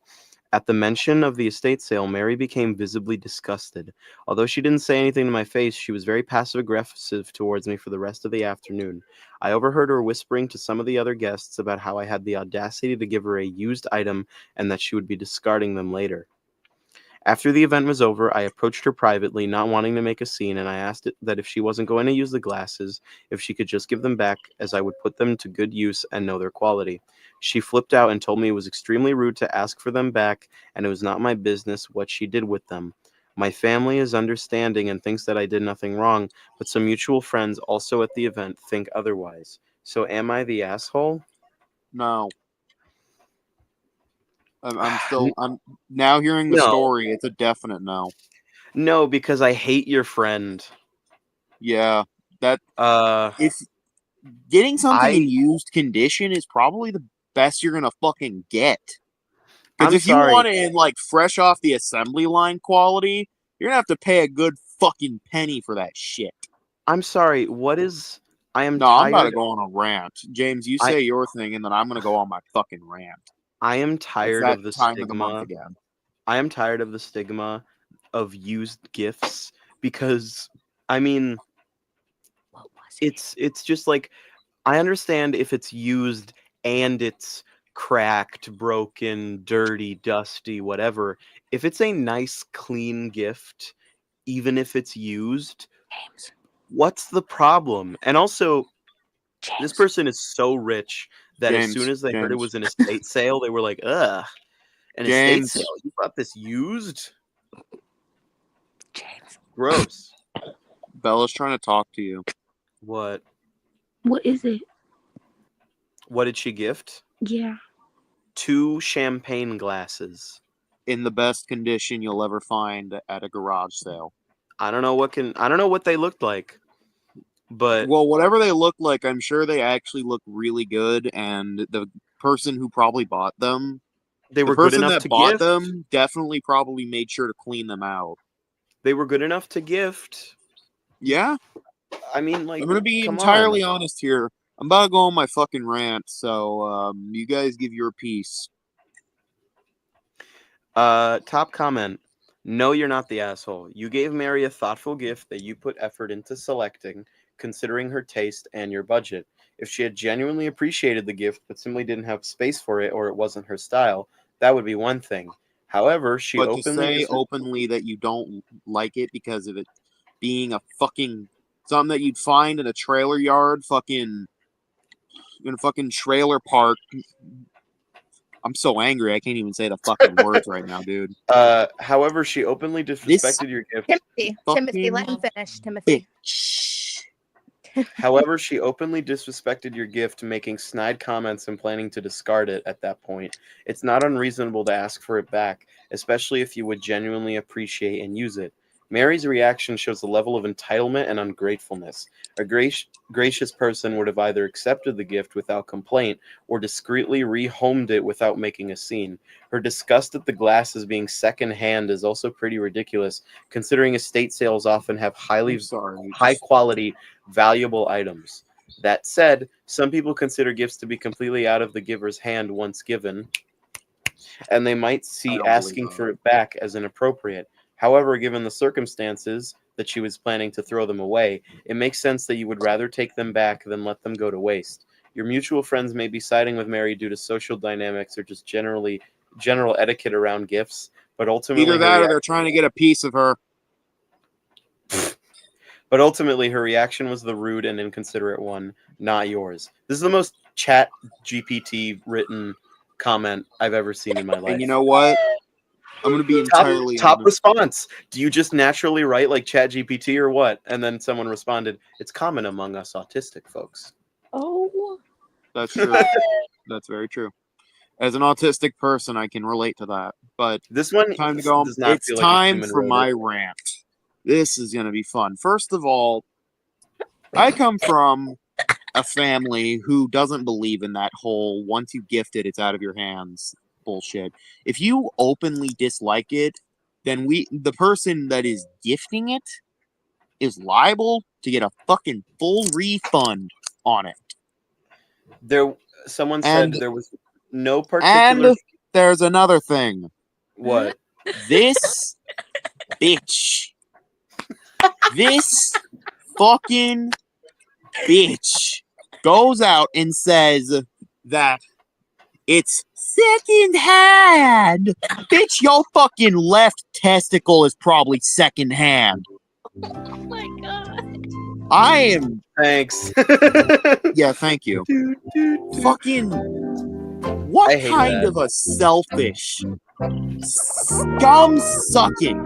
At the mention of the estate sale, Mary became visibly disgusted. Although she didn't say anything to my face, she was very passive-aggressive towards me for the rest of the afternoon. I overheard her whispering to some of the other guests about how I had the audacity to give her a used item and that she would be discarding them later. After the event was over, I approached her privately, not wanting to make a scene, and I asked that if she wasn't going to use the glasses, if she could just give them back, as I would put them to good use and know their quality. She flipped out and told me it was extremely rude to ask for them back, and it was not my business what she did with them. My family is understanding and thinks that I did nothing wrong, but some mutual friends also at the event think otherwise. So am I the asshole? No. I'm now hearing the No. story. It's a definite no. No, because I hate your friend. Yeah, that Uh, if getting something in I- used condition is probably the best you're gonna fucking get. Because I'm if you sorry. want it in like fresh off the assembly line quality, you're gonna have to pay a good fucking penny for that shit. I'm sorry. What is? I am No, I'm about to tired. go on a rant. James, you say your thing, and then I'm gonna go on my fucking rant. I am It's tired that of the time of the month stigma. again. I am tired of the stigma of used gifts because, I mean, What was it? it's just like, I understand if it's used and it's cracked, broken, dirty, dusty, whatever. If it's a nice, clean gift, even if it's used, James. what's the problem? And also, James. this person is so rich that as soon as they heard it James. was an estate sale, they were like, ugh, an estate James. sale? You bought this used? James. Gross. Bella's trying to talk to you. What? What is it? What did she gift? Yeah. 2 champagne glasses. In the best condition you'll ever find at a garage sale. I don't know what they looked like. But Well, whatever they look like, I'm sure they actually look really good, and the person who probably bought them, they were the good person enough that to bought gift. them definitely probably made sure to clean them out. They were good enough to gift. Yeah, I mean, like, I'm gonna be come entirely on. honest here. I'm about to go on my fucking rant, so you guys give your piece. Top comment. No, you're not the asshole. You gave Mary a thoughtful gift that you put effort into selecting, considering her taste and your budget. If she had genuinely appreciated the gift but simply didn't have space for it or it wasn't her style, that would be one thing. However, she But to openly say openly that you don't like it because of it being a fucking something that you'd find in a trailer yard, fucking in a fucking trailer park. I'm so angry I can't even say the fucking words right now, dude. However, she openly disrespected your gift. Timothy, let him finish. Timothy. However, she openly disrespected your gift, making snide comments and planning to discard it at that point. It's not unreasonable to ask for it back, especially if you would genuinely appreciate and use it. Mary's reaction shows a level of entitlement and ungratefulness. A gracious person would have either accepted the gift without complaint or discreetly rehomed it without making a scene. Her disgust at the glasses being second-hand is also pretty ridiculous, considering estate sales often have high quality, valuable items. That said, some people consider gifts to be completely out of the giver's hand once given, and they might see asking for it back as inappropriate. However, given the circumstances that she was planning to throw them away, it makes sense that you would rather take them back than let them go to waste. Your mutual friends may be siding with Mary due to social dynamics or just general etiquette around gifts, but ultimately either that or they're trying to get a piece of her. But ultimately, her reaction was the rude and inconsiderate one, not yours. This is the most Chat GPT written comment I've ever seen in my life. And you know what? I'm gonna be entirely top honest. response. Do you just naturally write like Chat GPT or what? And then someone responded, "It's common among us autistic folks." Oh. That's true. That's very true. As an autistic person, I can relate to that. But this one time to go. does not It's feel like time human for my rant. This is gonna be fun. First of all, I come from a family who doesn't believe in that whole once you gift it, it's out of your hands bullshit. If you openly dislike it, then the person that is gifting it is liable to get a fucking full refund on it. Someone said there was no particular. And there's another thing. What? This bitch. This fucking bitch goes out and says that it's second hand. Bitch, your fucking left testicle is probably second hand. Oh my god. I am. Thanks. Yeah, thank you. Fucking. What kind of a selfish, scum sucking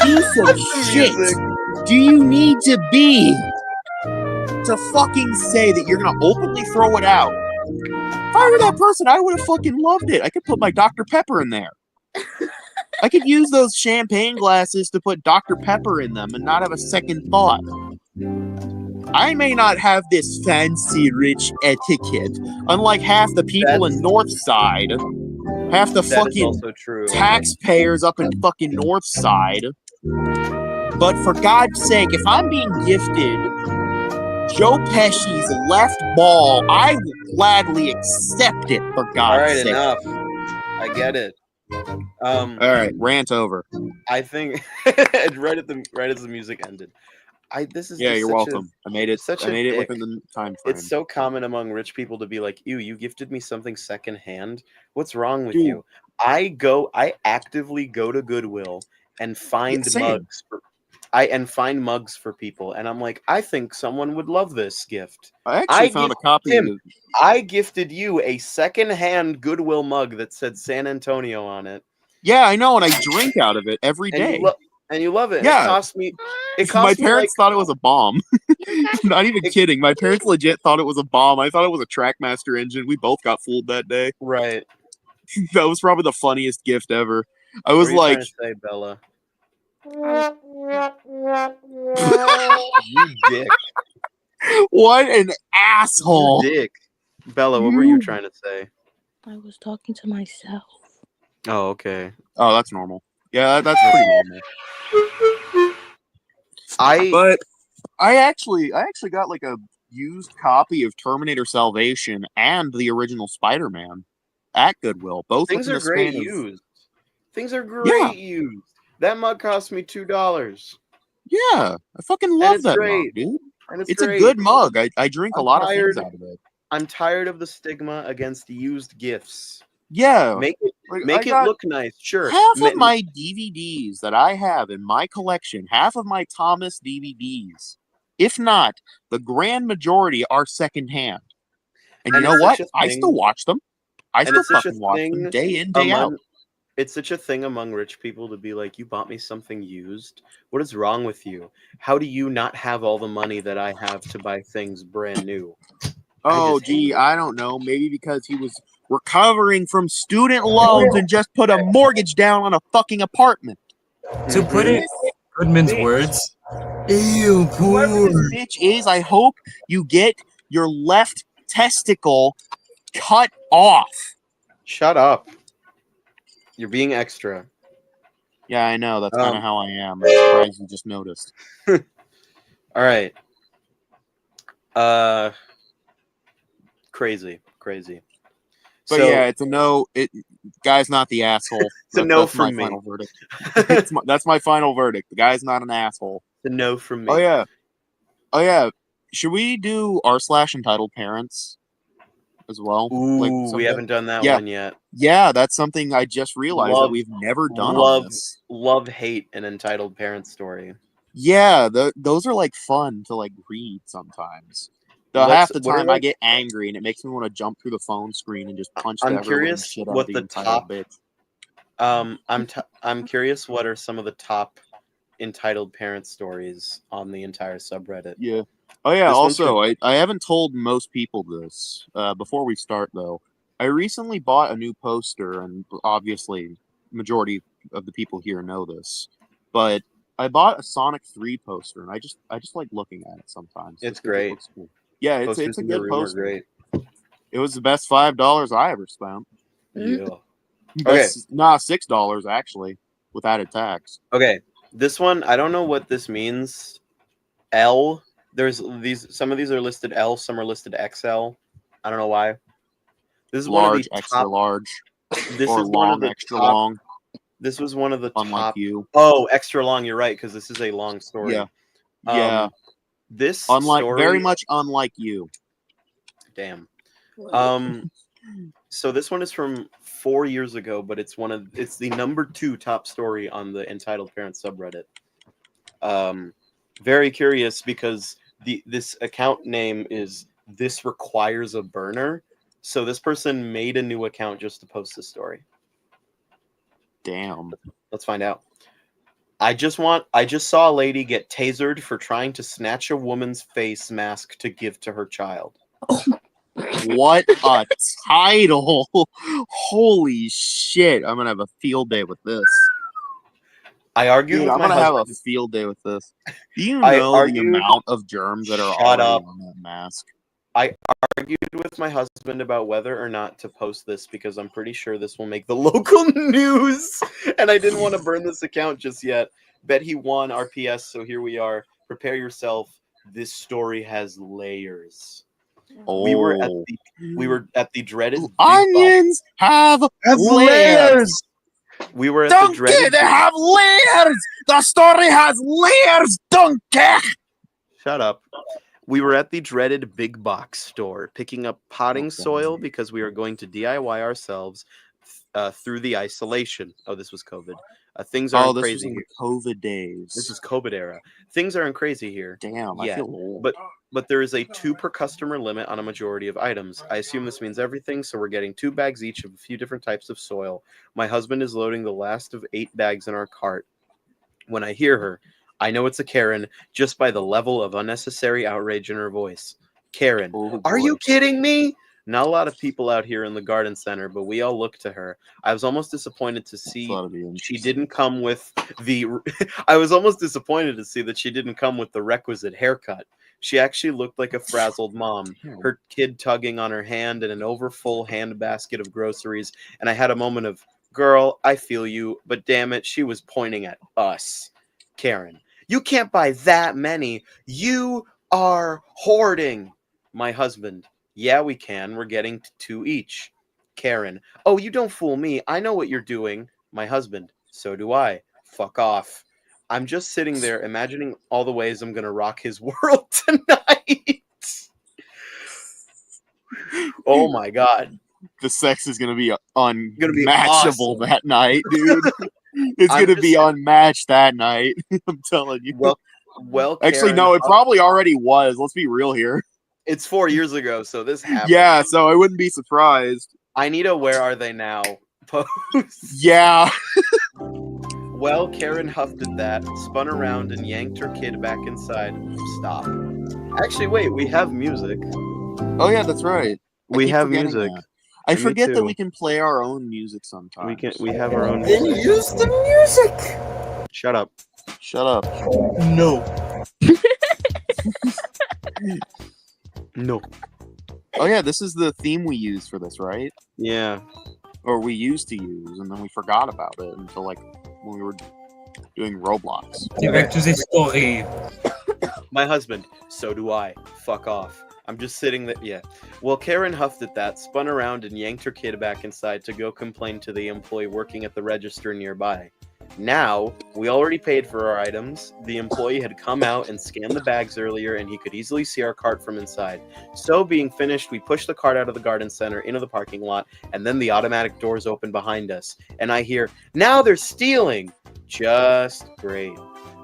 piece of shit do you need to be to fucking say that you're gonna openly throw it out? If I were that person, I would have fucking loved it. I could put my Dr. Pepper in there. I could use those champagne glasses to put Dr. Pepper in them and not have a second thought. I may not have this fancy, rich etiquette, unlike half the people in Northside, half the fucking taxpayers up in fucking Northside. But for God's sake, if I'm being gifted Joe Pesci's left ball, I will gladly accept it, for God's sake. All right, enough. I get it. All right, rant over. I think right as the music ended. You're welcome. I made it within the time frame. It's so common among rich people to be like, "Ew, you gifted me something secondhand. What's wrong with Dude. you?" I actively go to Goodwill and find mugs mugs for people, and I'm like, I think someone would love this gift. I actually found a copy of it. I gifted you a second-hand Goodwill mug that said San Antonio on it. Yeah, I know, and I drink out of it every day. And you love it. Yeah. It cost me. My parents thought it was a bomb. Not even kidding. My parents legit thought it was a bomb. I thought it was a Trackmaster engine. We both got fooled that day. Right. That was probably the funniest gift ever. I was what are you like, trying to say, Bella? You dick. What an asshole. You dick. Bella, what were you trying to say? I was talking to myself. Oh, okay. Oh, that's normal. Yeah, that's pretty normal. But I actually got like a used copy of Terminator Salvation and the original Spider-Man at Goodwill. Both Things within are the great span of used. Things are great used. That mug cost me $2. yeah. I fucking And love it's that mug, great. dude. And It's great. a good mug. I drink a I'm lot of things tired. out of it. I'm tired of the stigma against used gifts. Yeah. Make it Like, make I it got look nice. Sure. half of my DVDs that I have in my collection, half of my Thomas DVDs, if not the grand majority, are secondhand. And you And know it's what? such a I still thing- watch them. I and still it's such a fucking watch them thing day in, day out. among it's such a thing among rich people to be like, you bought me something used. What is wrong with you? How do you not have all the money that I have to buy things brand new? Oh, just hate gee, it. I don't know. Maybe because he was recovering from student loans and just put a mortgage down on a fucking apartment. To put it in Goodman's words, ew, Whoever poor. this bitch is, I hope you get your left testicle cut off. Shut up. You're being extra. Yeah, I know. That's kind of how I am. I'm surprised you just noticed. All right. Crazy. But So, yeah, it's a no. Guy's not the asshole. It's a no that's my from me. final verdict. That's my final verdict. The guy's not an asshole. The no from me. Oh yeah. Should we do r/entitled parents as well? Ooh, we haven't done that Yeah. one yet. Yeah, that's something I just realized that we've never done on this. Love, hate an entitled parent story. Yeah, those are like fun to like read sometimes. Though half the time I get angry and it makes me want to jump through the phone screen and just punch I'm the curious shit out what of the entitled top- bitch. I'm curious what are some of the top entitled parent stories on the entire subreddit. Yeah. Oh yeah. This one's Also, I haven't told most people this. Before we start though, I recently bought a new poster, and obviously, majority of the people here know this, but I bought a Sonic 3 poster, and I just like looking at it sometimes. It's Just 'cause it great. looks cool. Yeah, it's Posters a in the good room are poster. great. It was the best $5 I ever spent. Yeah. $6 actually, with added tax. Okay. This one, I don't know what this means. L. There's some of these are listed L, some are listed XL. I don't know why. This is Large, one of the extra top, large, this or is one of long, the extra top, long. This was one of the Unlike top. you. Oh, extra long. You're right, because this is a long story. Yeah. Yeah. This Very story, much unlike you. damn. So this one is from 4 years ago, but it's the number 2 top story on the entitled parent subreddit. Very curious because this account name is This Requires a Burner. So this person made a new account just to post this story. Damn. Let's find out. I just saw a lady get tasered for trying to snatch a woman's face mask to give to her child. What a title! Holy shit! I'm gonna have a field day with this. I argued Dude, with I'm my gonna have husband. a field day with this. Do you I know the argued- amount of germs that are Shut already up. on that mask? I argued with my husband about whether or not to post this because I'm pretty sure this will make the local news, and I didn't want to burn this account just yet. Bet he won RPS, so here we are. Prepare yourself. This story has layers. Oh. We were at the dreaded Big Onions have layers. We were at the Donkey, dreaded. they have layers. The story has layers. Donkey. Shut up. We were at the dreaded big box store picking up potting Okay. soil because we are going to DIY ourselves through the isolation. Oh, this was COVID. Things aren't This was crazy in here. the COVID days. This is COVID era. Things aren't crazy here. Damn. I Yeah, feel old. But there is a 2 per customer limit on a majority of items. I assume this means everything, so we're getting 2 bags each of a few different types of soil. My husband is loading the last of 8 bags in our cart. When I hear her, I know it's a Karen just by the level of unnecessary outrage in her voice. Karen, Oh, are boy. you kidding me? Not a lot of people out here in the garden center, but we all look to her. I was almost disappointed to see she didn't come with the I was almost disappointed to see that she didn't come with the requisite haircut. She actually looked like a frazzled mom, her kid tugging on her hand and an overfull hand basket of groceries, and I had a moment of, girl, I feel you, but damn it, she was pointing at us. Karen, You can't buy that many. You are hoarding. My husband. Yeah, we can. We're getting 2 each. Karen. Oh, you don't fool me. I know what you're doing. My husband. So do I. Fuck off. I'm just sitting there imagining all the ways I'm going to rock his world tonight. Oh my god. The sex is gonna be Gonna unmatchable be awesome. that night, dude. It's I'm gonna just- be unmatched that night. I'm telling you. Well, Actually, Karen, no, it probably already was. Let's be real here. it's 4 years ago, so this happened. Yeah, so I wouldn't be surprised. I need a where are they now post. Yeah. Well, Karen huffed at that, spun around, and yanked her kid back inside. Stop. Actually, wait, we have music. Oh yeah, that's right. I We keep have forgetting music. that. I Me forget that too. we can play our own music sometimes. We have our own Then music. use the music. Shut up. Shut up. No. No. Oh yeah, this is the theme we use for this, right? Yeah. Or we used to use, and then we forgot about it until like when we were doing Roblox. Back to the story. My husband. So do I. Fuck off. I'm just sitting there. Yeah. Well, Karen huffed at that, spun around, and yanked her kid back inside to go complain to the employee working at the register nearby. Now, we already paid for our items. The employee had come out and scanned the bags earlier, and he could easily see our cart from inside. So, being finished, we pushed the cart out of the garden center into the parking lot, and then the automatic doors open behind us. And I hear, now they're stealing! Just great.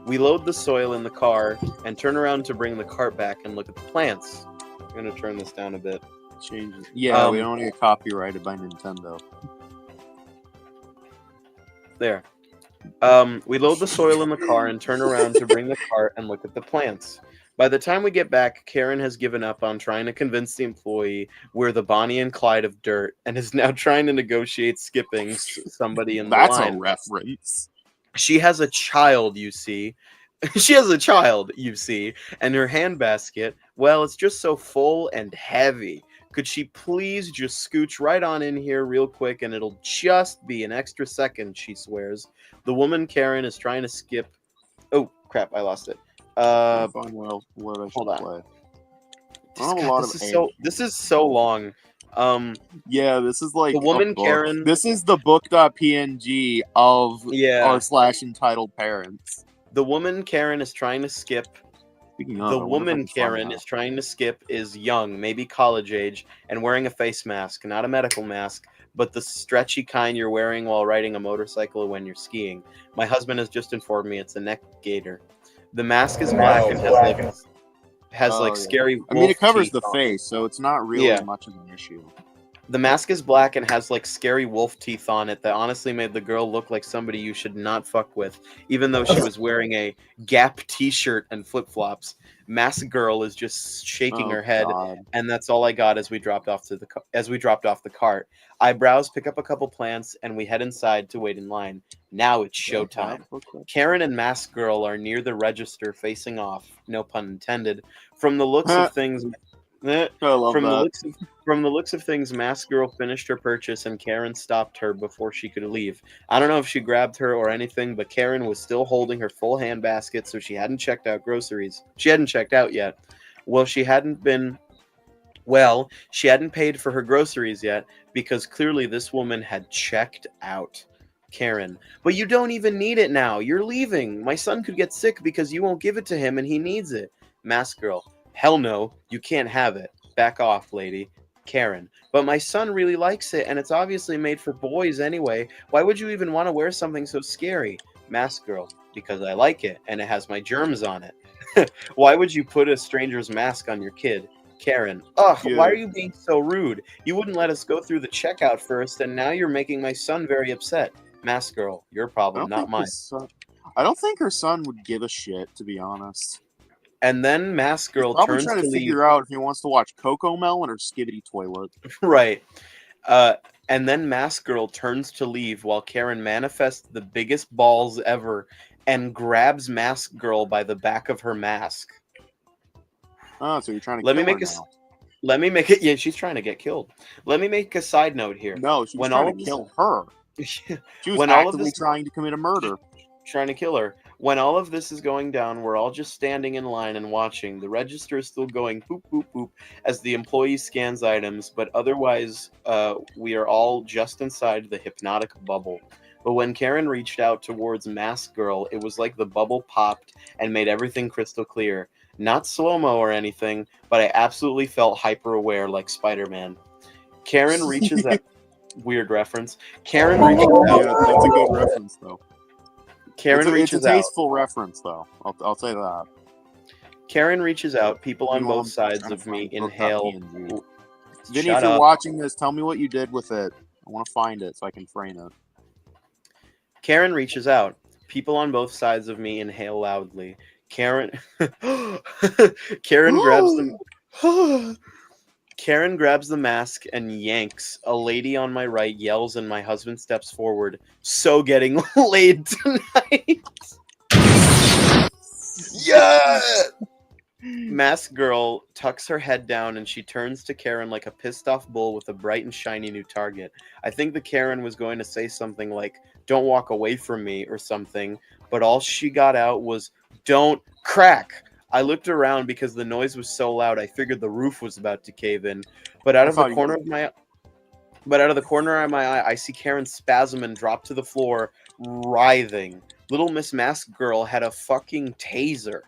We load the soil in the car and turn around to bring the cart back and look at the plants. I'm going to turn this down a bit. Change it. Yeah, we Um, don't want to get copyrighted by Nintendo. There. We load the soil in the car and turn around to bring the cart and look at the plants. By the time we get back, Karen has given up on trying to convince the employee we're the Bonnie and Clyde of dirt and is now trying to negotiate skipping somebody in the That's line. a reference. She has a child, you see. She has a child, you see, and her handbasket, well, it's just so full and heavy. Could she please just scooch right on in here real quick and it'll just be an extra second, she swears. The woman, Karen, is trying to skip. Oh, crap, I lost it. Find what I should hold on. play. I don't have a lot of this is so long. Yeah, this is like The woman, a book. Karen- This is the book.png of Yeah. r/ entitled parents. The woman, Karen, is trying to skip. Speaking of, The I wonder if I woman can find Karen that. is trying to skip is young, maybe college age, and wearing a face mask, not a medical mask, but the stretchy kind you're wearing while riding a motorcycle or when you're skiing. My husband has just informed me it's a neck gaiter. The mask is black and has Oh, like yeah. scary. I mean, it wolf covers teeth the on it. face, so it's not really Yeah. much of an issue. The mask is black and has like scary wolf teeth on it that honestly made the girl look like somebody you should not fuck with, even though she was wearing a Gap t-shirt and flip-flops. Mask girl is just shaking Oh, her head, God. and that's all I got as we dropped off the cart. I browse, pick up a couple plants, and we head inside to wait in line. Now it's showtime. Karen and Mask Girl are near the register facing off, no pun intended. From the looks of things, I love that. From the looks of things, Mask Girl finished her purchase and Karen stopped her before she could leave. I don't know if she grabbed her or anything, but Karen was still holding her full handbasket, so she hadn't checked out groceries. She hadn't checked out yet. She hadn't paid for her groceries yet because clearly this woman had checked out. Karen, but you don't even need it now. You're leaving. My son could get sick because you won't give it to him and he needs it. Mask Girl, hell no, you can't have it. Back off, lady. Karen, but my son really likes it and it's obviously made for boys anyway. Why would you even want to wear something so scary? Mask Girl, because I like it and it has my germs on it. Why would you put a stranger's mask on your kid? Karen, ugh, Yeah. why are you being so rude? You wouldn't let us go through the checkout first and now you're making my son very upset. Mask Girl, your problem, not mine. I don't think her son would give a shit, to be honest. And then Mask Girl Probably turns trying to to leave. figure out if he wants to watch Coco Melon or Skibbity Toilet. Right. And then Mask Girl turns to leave while Karen manifests the biggest balls ever and grabs Mask Girl by the back of her mask. Oh, so you're trying to Let me kill make her a now. Let me make it. Yeah, she's trying to get killed. Let me make a side note here. No, she's When all trying of to this- kill her. She was When all of actively this- trying to commit a murder. Trying to kill her. When all of this is going down, we're all just standing in line and watching. The register is still going boop, boop, boop as the employee scans items, but otherwise, we are all just inside the hypnotic bubble. But when Karen reached out towards Mask Girl, it was like the bubble popped and made everything crystal clear. Not slow-mo or anything, but I absolutely felt hyper-aware like Spider-Man. Karen reaches out. Weird reference. Karen reaches out. Yeah, that's a good reference, though. Karen reaches it's a out. tasteful reference, though. I'll say that. Karen reaches out. People on You know, both I'm sides trying to of me find book inhale. PNG. Vinny, Shut if you're up. watching this, tell me what you did with it. I want to find it so I can frame it. Karen reaches out. People on both sides of me inhale loudly. Karen Karen grabs the Karen grabs the mask and yanks. A lady on my right yells and my husband steps forward. So getting laid tonight. Yeah! Mask Girl tucks her head down and she turns to Karen like a pissed off bull with a bright and shiny new target. I think the Karen was going to say something like, "Don't walk away from me," or something, but all she got out was, "Don't crack." I looked around because the noise was so loud I figured the roof was about to cave in. But out of the corner of my eye, I see Karen spasm and drop to the floor, writhing. Little Miss Mask Girl had a fucking taser.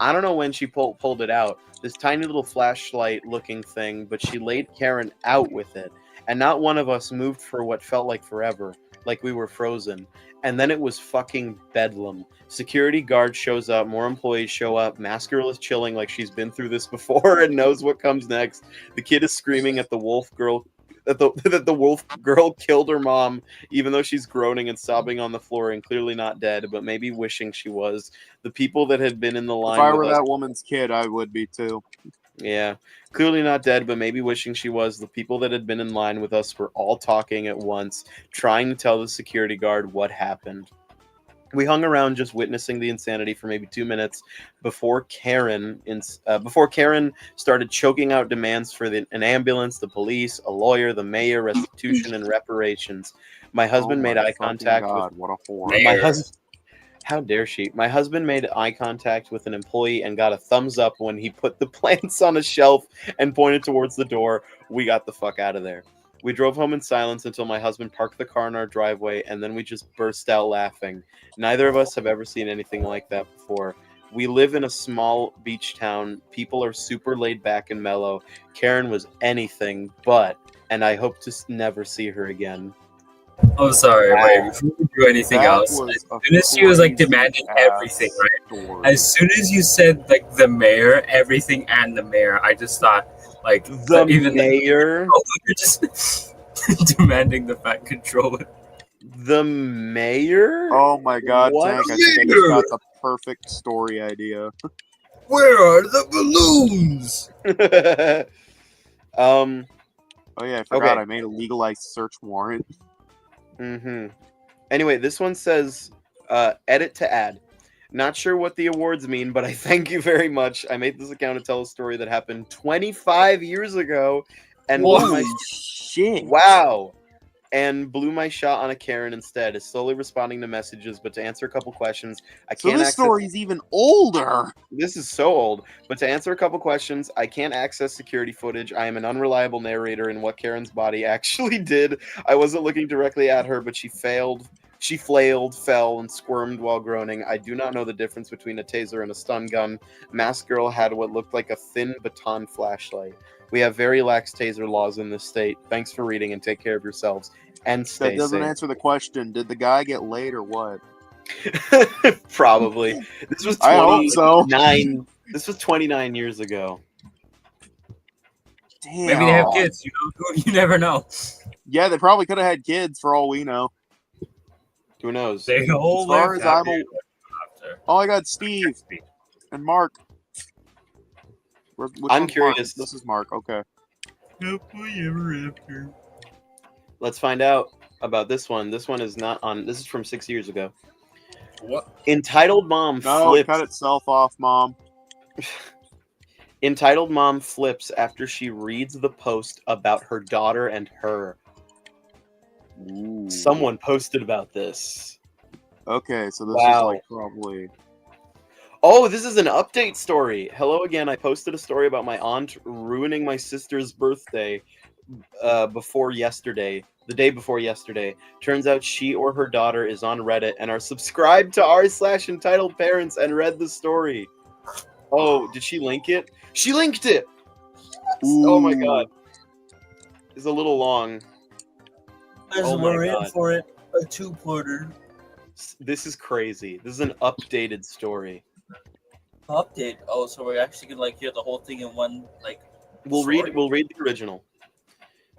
I don't know when she pulled it out, this tiny little flashlight looking thing, but she laid Karen out with it. And not one of us moved for what felt like forever, like we were frozen. And then it was fucking bedlam. Security guard shows up, more employees show up, Mask Girl is chilling like she's been through this before and knows what comes next. The kid is screaming at the wolf girl that the wolf girl killed her mom, even though she's groaning and sobbing on the floor and clearly not dead, but maybe wishing she was. The people that had been in the line If I with were us, that woman's kid, I would be too. yeah, clearly not dead, but maybe wishing she was. The people that had been in line with us were all talking at once, trying to tell the security guard what happened. We hung around just witnessing the insanity for maybe 2 minutes before Karen started choking out demands for an ambulance, the police, a lawyer, the mayor, restitution, and reparations. My husband made eye contact with what a whore. my husband. How dare she? My husband made eye contact with an employee and got a thumbs up when he put the plants on a shelf and pointed towards the door. We got the fuck out of there. We drove home in silence until my husband parked the car in our driveway, and then we just burst out laughing. Neither of us have ever seen anything like that before. We live in a small beach town. People are super laid back and mellow. Karen was anything but, and I hope to never see her again. Oh, sorry. Wait, before we do anything That else, was as a soon as she was like crazy demanding ass everything, right? story. As soon as you said like the mayor, everything and the mayor, I just thought like The mayor? You're just demanding the fat controller. The mayor? Oh my god, What? Tank, I think I just got the perfect story idea. Where are the balloons? Oh yeah, I forgot Okay. I made a legalized search warrant. Anyway, this one says, edit to add. Not sure what the awards mean, but I thank you very much. I made this account to tell a story that happened 25 years ago and blew my shit. Wow. And blew my shot on a Karen instead. Is slowly responding to messages, but to answer a couple questions, I So can't this access. story's even older. This is so old. But to answer a couple questions, I can't access security footage. I am an unreliable narrator in what Karen's body actually did. I wasn't looking directly at her, but she failed. She flailed, fell, and squirmed while groaning. I do not know the difference between a taser and a stun gun. Mask Girl had what looked like a thin baton flashlight. We have very lax taser laws in this state. Thanks for reading and take care of yourselves. And stay That doesn't safe. answer the question. Did the guy get laid or what? Probably. This was I hope so. 29. This was 29 years ago. Damn. Maybe they have kids. You never know. Yeah, they probably could have had kids for all we know. Who knows? They all As far lived as I'm happy aware. after. Oh, I got Steve and Mark. Which I'm one's curious. Mark? This is Mark. Okay. Happily ever after. Let's find out about this one. This one is not on. This is from 6 years ago. What? Entitled Mom No, flips. cut itself off, Mom. Entitled Mom flips after she reads the post about her daughter and her. Ooh. Someone posted about this. Okay, so this is Wow. like probably. Oh, this is an update story. Hello again. I posted a story about my aunt ruining my sister's birthday before yesterday. The day before yesterday. Turns out she or her daughter is on Reddit and are subscribed to r/entitled parents and read the story. Oh, did she link it? She linked it! Oh my god. It's a little long. Oh my We're in god. for it. A two-parter. This is crazy. This is an updated story. Update. Oh, so we're actually gonna like hear the whole thing in one like. We'll story? read the original.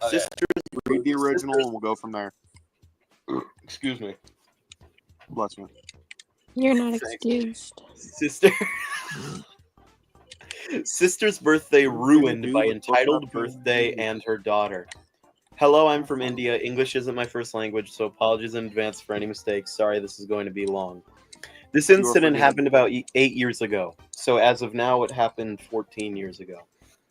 Okay. Read the original and we'll go from there. Excuse me. Bless you. You're not Thanks. excused. Sister's birthday ruined do by with entitled what's happening? birthday and her daughter. Hello, I'm from India. English isn't my first language, so apologies in advance for any mistakes. Sorry, this is going to be long. This are incident forgiven. happened about 8 years ago. So as of now, it happened 14 years ago.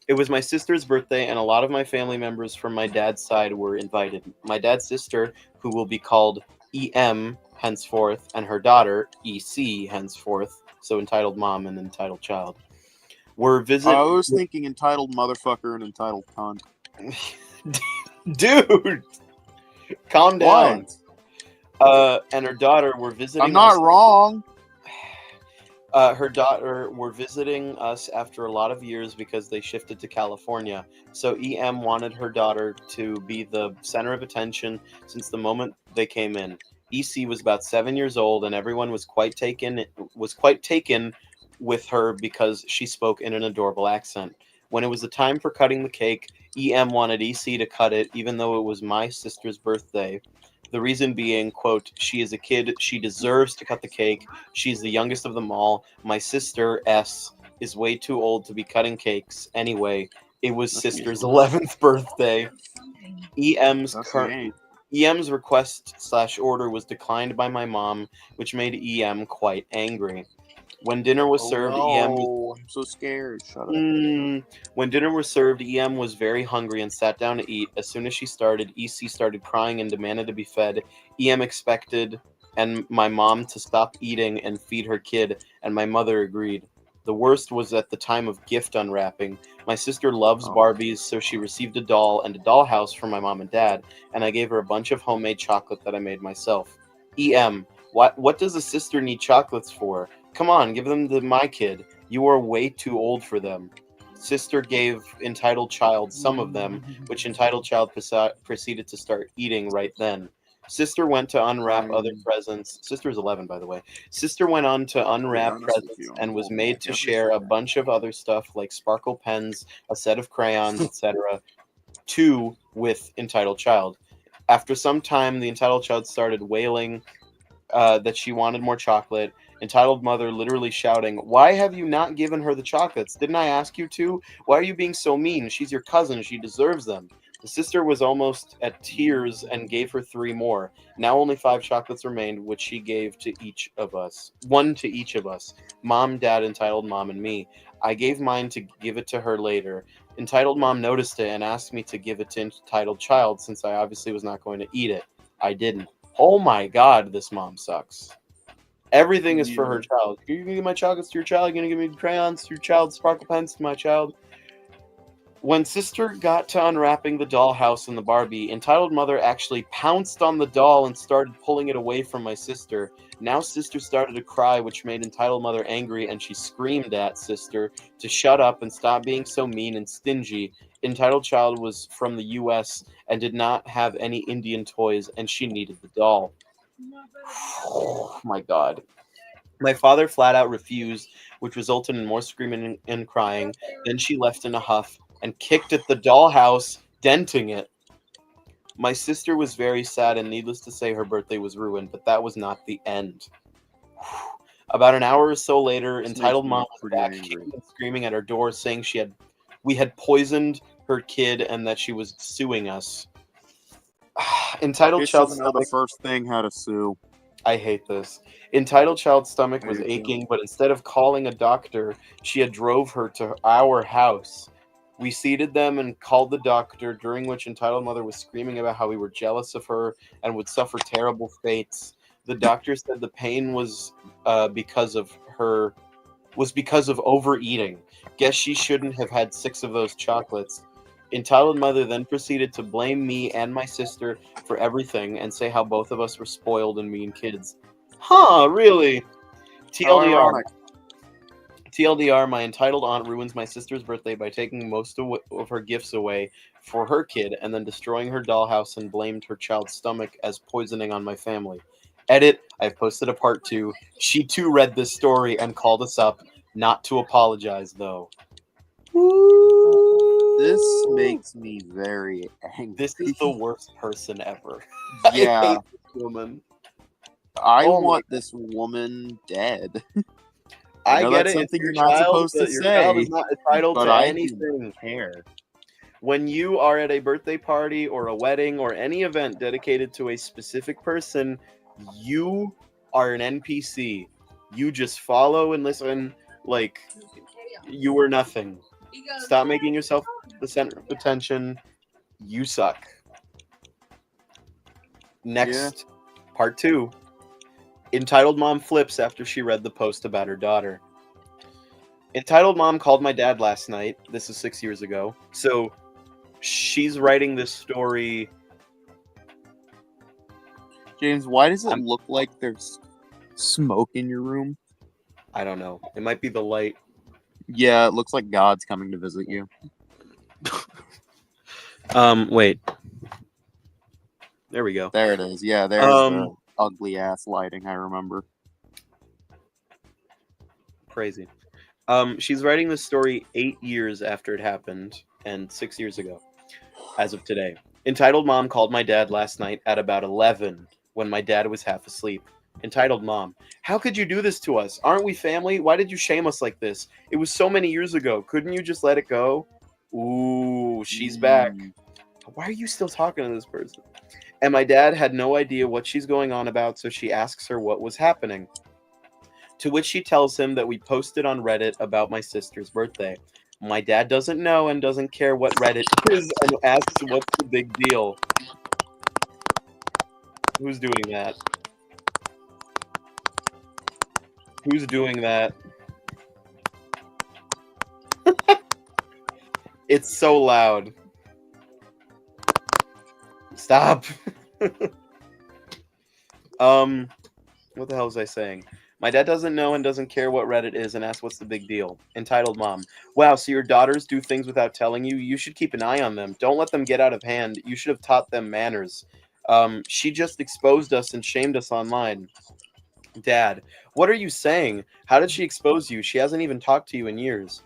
It was my sister's birthday, and a lot of my family members from my dad's side were invited. My dad's sister, who will be called EM henceforth, and her daughter, EC henceforth, so entitled mom and entitled child, were I was thinking entitled motherfucker and entitled cunt. Dude, calm down. And her daughter were visiting. I'm not us. wrong. Her daughter were visiting us after a lot of years because they shifted to California. So EM wanted her daughter to be the center of attention since the moment they came in. EC was about 7 years old, and everyone was quite taken with her because she spoke in an adorable accent. When it was the time for cutting the cake, EM wanted EC to cut it, even though it was my sister's birthday. The reason being, quote, she is a kid, she deserves to cut the cake, she's the youngest of them all. My sister, S, is way too old to be cutting cakes. Anyway, it was sister's 11th birthday. EM's request/order was declined by my mom, which made EM quite angry. When dinner was served, I'm so scared. Shut up. When dinner was served, EM was very hungry and sat down to eat. As soon as she started, EC started crying and demanded to be fed. EM expected and my mom to stop eating and feed her kid, and my mother agreed. The worst was at the time of gift unwrapping. My sister loves Barbies, so she received a doll and a dollhouse from my mom and dad, and I gave her a bunch of homemade chocolate that I made myself. EM, what does a sister need chocolates for? Come on, give them to my kid. You are way too old for them. Sister gave entitled child some of them, which entitled child proceeded to start eating right then. Sister went to unwrap other presents. Sister's 11, by the way. Sister went on to unwrap presents and was made to share a bunch of other stuff like sparkle pens, a set of crayons, etc. too with entitled child. After some time, the entitled child started wailing that she wanted more chocolate. Entitled mother literally shouting, "Why have you not given her the chocolates? Didn't I ask you to? Why are you being so mean? She's your cousin. She deserves them." The sister was almost at tears and gave her 3 more. Now only 5 chocolates remained, which she gave to each of us. 1 to each of us. Mom, dad, entitled mom, and me. I gave mine to give it to her later. Entitled mom noticed it and asked me to give it to entitled child since I obviously was not going to eat it. I didn't. Oh my god, this mom sucks. Everything is for her child. You're going to give my chocolates to your child? You're going to give me crayons to your child? Sparkle pens to my child? When sister got to unwrapping the dollhouse and the Barbie, entitled mother actually pounced on the doll and started pulling it away from my sister. Now sister started to cry, which made entitled mother angry, and she screamed at sister to shut up and stop being so mean and stingy. Entitled child was from the US and did not have any Indian toys, and she needed the doll. Oh my god. My father flat out refused, which resulted in more screaming and crying. Then she left in a huff and kicked at the dollhouse, denting it. My sister was very sad, and needless to say, her birthday was ruined, but that was not the end. About an hour or so later, entitled mom was back, kicking and screaming at our door, saying we had poisoned her kid and that she was suing us. Entitled child's stomach. The first thing how to sue. I hate this. Entitled child's stomach was aching, but instead of calling a doctor, she had drove her to our house. We seated them and called the doctor, during which entitled mother was screaming about how we were jealous of her and would suffer terrible fates. The doctor said the pain was because of overeating. Guess she shouldn't have had 6 of those chocolates. Entitled mother then proceeded to blame me and my sister for everything and say how both of us were spoiled and mean kids. Huh, really? How TLDR. ironic. TLDR, my entitled aunt ruins my sister's birthday by taking most of her gifts away for her kid and then destroying her dollhouse and blamed her child's stomach as poisoning on my family. Edit, I've posted a part 2. She too read this story and called us up. Not to apologize, though. This makes me very angry. This is the worst person ever. Yeah. I hate this woman. I Oh my want this woman dead. I know get that's it. something It's your you're not child, supposed to but your child is say, not entitled but to I anything. do care. When you are at a birthday party or a wedding or any event dedicated to a specific person, you are an NPC. You just follow and listen like you were nothing. Stop making yourself the center of attention. You suck. Next, part 2. Entitled mom flips after she read the post about her daughter. Entitled mom called my dad last night. This is 6 years ago. So she's writing this story. James, why does it look like there's smoke in your room? I don't know. It might be the light. Yeah, it looks like God's coming to visit you. Wait. There we go. There it is. Yeah, there's the ugly ass lighting, I remember. Crazy. She's writing this story 8 years after it happened and 6 years ago, as of today. Entitled mom called my dad last night at about 11 when my dad was half asleep. Entitled mom, how could you do this to us? Aren't we family? Why did you shame us like this? It was so many years ago. Couldn't you just let it go? Ooh, she's back. Why are you still talking to this person? And my dad had no idea what she's going on about, so she asks her what was happening. To which she tells him that we posted on Reddit about my sister's birthday. My dad doesn't know and doesn't care what Reddit is and asks what's the big deal. Who's doing that? Who's doing that? It's so loud. Stop. What the hell was I saying? My dad doesn't know and doesn't care what Reddit is and asks what's the big deal. Entitled mom. Wow, so your daughters do things without telling you? You should keep an eye on them. Don't let them get out of hand. You should have taught them manners. She just exposed us and shamed us online. Dad, what are you saying? How did she expose you? She hasn't even talked to you in years.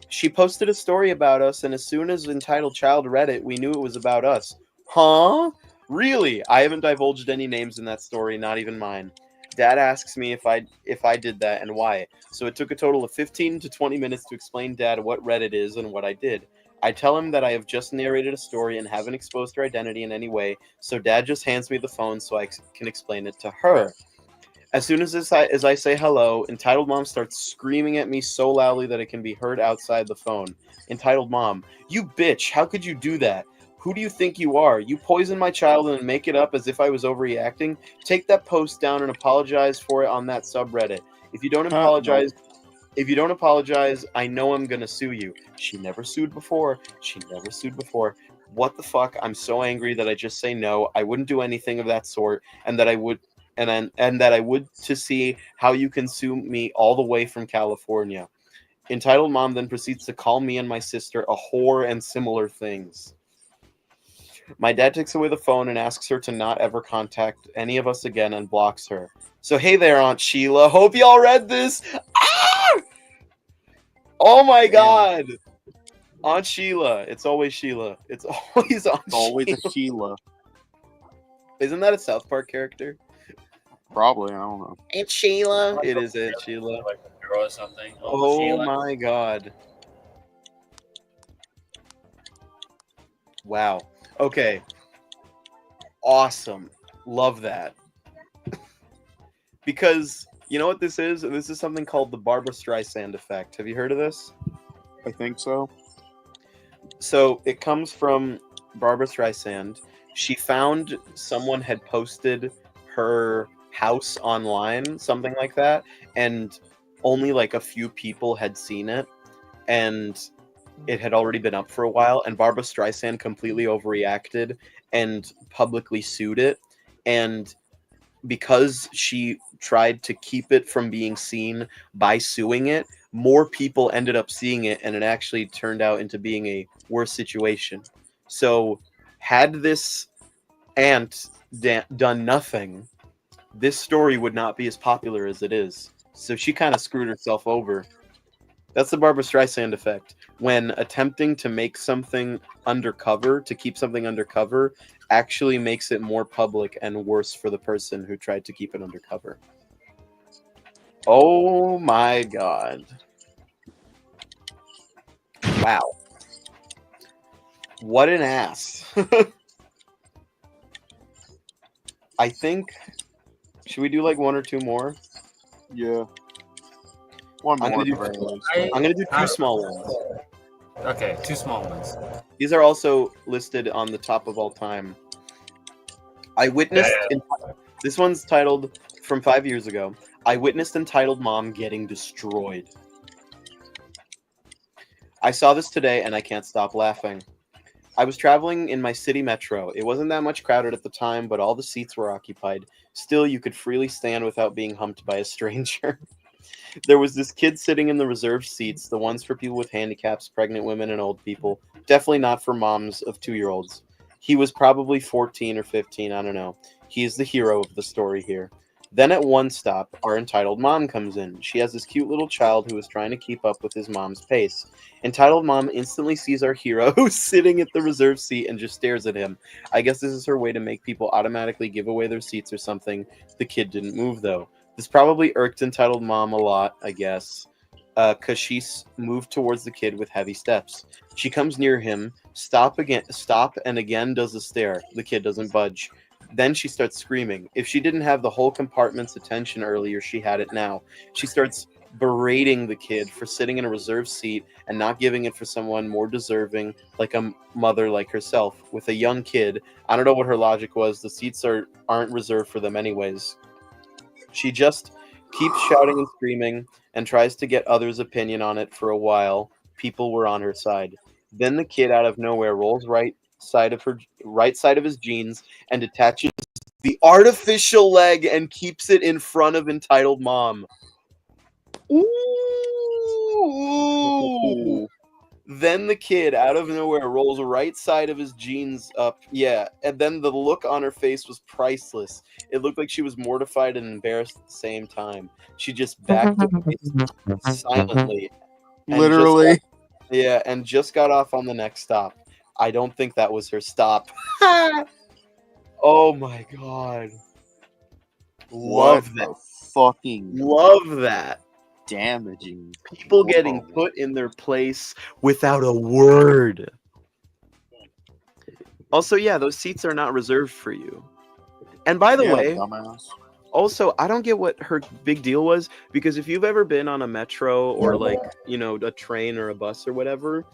She posted a story about us, and as soon as Entitled Child read it, we knew it was about us. Huh? Really? I haven't divulged any names in that story, not even mine. Dad asks me if I did that and why. So it took a total of 15 to 20 minutes to explain Dad what Reddit is and what I did. I tell him that I have just narrated a story and haven't exposed her identity in any way, so Dad just hands me the phone so I can explain it to her. As soon as I say hello, Entitled Mom starts screaming at me so loudly that it can be heard outside the phone. Entitled Mom, you bitch, how could you do that? Who do you think you are? You poison my child and make it up as if I was overreacting? Take that post down and apologize for it on that subreddit. If you don't apologize, I know I'm gonna sue you. She never sued before. What the fuck? I'm so angry that I just say no. I wouldn't do anything of that sort, and that I would to see how you can sue me all the way from California. Entitled Mom then proceeds to call me and my sister a whore and similar things. My dad takes away the phone and asks her to not ever contact any of us again and blocks her. So hey there, Aunt Sheila. Hope y'all read this. Ah! Oh my God. Aunt Sheila. It's always Sheila. It's always Aunt It's always Sheila. a Sheila. Isn't that a South Park character? Probably, I don't know. Aunt Sheila. It is Aunt Sheila. Like a girl or something. Oh Sheila. my God. Wow. Okay. Awesome. Love that. Because you know what this is? This is something called the Barbra Streisand effect. Have you heard of this? I think so. So it comes from Barbra Streisand. She found someone had posted her house online, something like that, and only like a few people had seen it, and it had already been up for a while, and Barbara Streisand completely overreacted and publicly sued it. And because she tried to keep it from being seen by suing it, more people ended up seeing it, and it actually turned out into being a worse situation. So had this aunt done nothing, this story would not be as popular as it is. So she kind of screwed herself over. That's the Barbara Streisand effect. When attempting to make something undercover, to keep something undercover, actually makes it more public and worse for the person who tried to keep it undercover. Oh my god. Wow. What an ass. I think... Should we do like one or two more? Yeah. One I'm more. gonna do, at the very least. I'm gonna do two small ones. Okay, two small ones. These are also listed on the top of all time. I witnessed... This one's titled, from 5 years ago, I witnessed entitled mom getting destroyed. I saw this today and I can't stop laughing. I was traveling in my city metro. It wasn't that much crowded at the time, but all the seats were occupied. Still, you could freely stand without being humped by a stranger. There was this kid sitting in the reserved seats, the ones for people with handicaps, pregnant women, and old people. Definitely not for moms of 2-year-olds. He was probably 14 or 15, I don't know. He is the hero of the story here. Then at one stop, our entitled mom comes in. She has this cute little child who is trying to keep up with his mom's pace. Entitled mom instantly sees our hero sitting at the reserved seat and just stares at him. I guess this is her way to make people automatically give away their seats or something. The kid didn't move, though. This probably irked entitled mom a lot, I guess, because she moved towards the kid with heavy steps. She comes near him, stop, and again does a stare. The kid doesn't budge. Then she starts screaming. If she didn't have the whole compartment's attention earlier, she had it now. She starts berating the kid for sitting in a reserved seat and not giving it for someone more deserving, like a mother like herself. With a young kid, I don't know what her logic was. The seats aren't reserved for them anyways. She just keeps shouting and screaming and tries to get others' opinion on it for a while. People were on her side. Then the kid out of nowhere rolls right side of his jeans and attaches the artificial leg and keeps it in front of entitled mom. Ooh. Then the kid out of nowhere rolls right side of his jeans up. Yeah, and then the look on her face was priceless. It looked like she was mortified and embarrassed at the same time. She just backed away silently. And Literally. and just got off on the next stop. I don't think that was her stop. Oh my god. Love that. Fucking Love that. damaging. People getting put in their place without a word. Also, yeah, those seats are not reserved for you. And by the way, dumbass. also, I don't get what her big deal was, because if you've ever been on a metro or like, a train or a bus or whatever,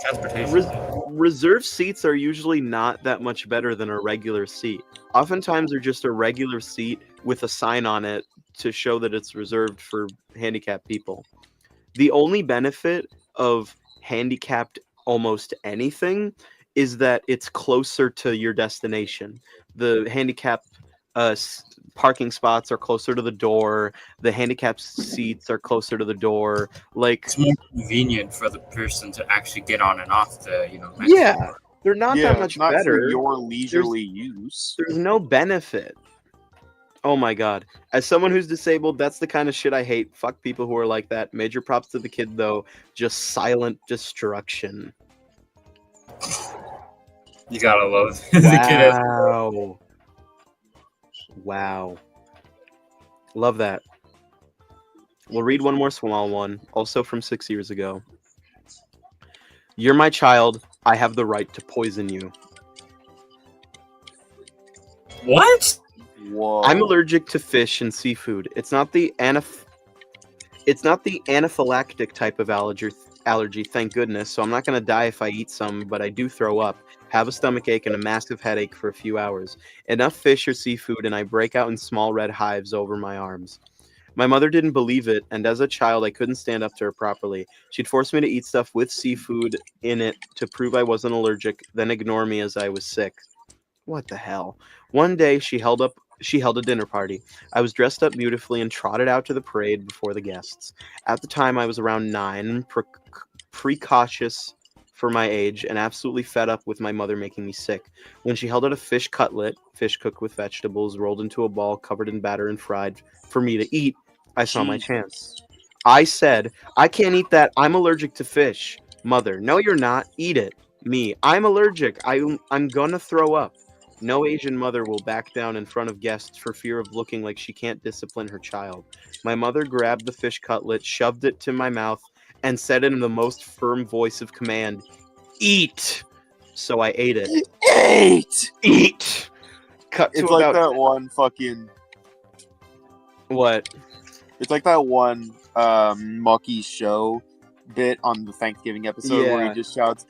Transportation. reserved seats are usually not that much better than a regular seat. Oftentimes they're just a regular seat with a sign on it to show that it's reserved for handicapped people. The only benefit of handicapped almost anything is that it's closer to your destination. The handicapped parking spots are closer to the door. The handicapped seats are closer to the door. Like, It's more convenient for the person to actually get on and off the, metro. yeah, they're not that much not better. for your leisurely use. There's no benefit. Oh my god. As someone who's disabled, that's the kind of shit I hate. Fuck people who are like that. Major props to the kid, though. Just silent destruction. You gotta love the kid. Wow. Wow. Love that. We'll read one more small one, also from 6 years ago. You're my child. I have the right to poison you. What? Whoa. I'm allergic to fish and seafood. It's not the anaphylactic type of allergy, thank goodness, so I'm not going to die if I eat some, but I do throw up, have a stomach ache, and a massive headache for a few hours. Enough fish or seafood, and I break out in small red hives over my arms. My mother didn't believe it, and as a child, I couldn't stand up to her properly. She'd force me to eat stuff with seafood in it to prove I wasn't allergic, then ignore me as I was sick. What the hell? One day, she held a dinner party. I was dressed up beautifully and trotted out to the parade before the guests. At the time, I was around 9, precautious for my age, and absolutely fed up with my mother making me sick. When she held out a fish cutlet, fish cooked with vegetables, rolled into a ball, covered in batter and fried, for me to eat, I saw my chance. I said, I can't eat that. I'm allergic to fish. Mother, no, you're not. Eat it. Me, I'm allergic. I'm gonna throw up. No Asian mother will back down in front of guests for fear of looking like she can't discipline her child. My mother grabbed the fish cutlet, shoved it to my mouth, and said in the most firm voice of command, "Eat!" So I ate it. Eat! Eat! Cut to It's like about... that one fucking... What? It's like that one Mucky Show bit on the Thanksgiving episode where Yeah. he just shouts,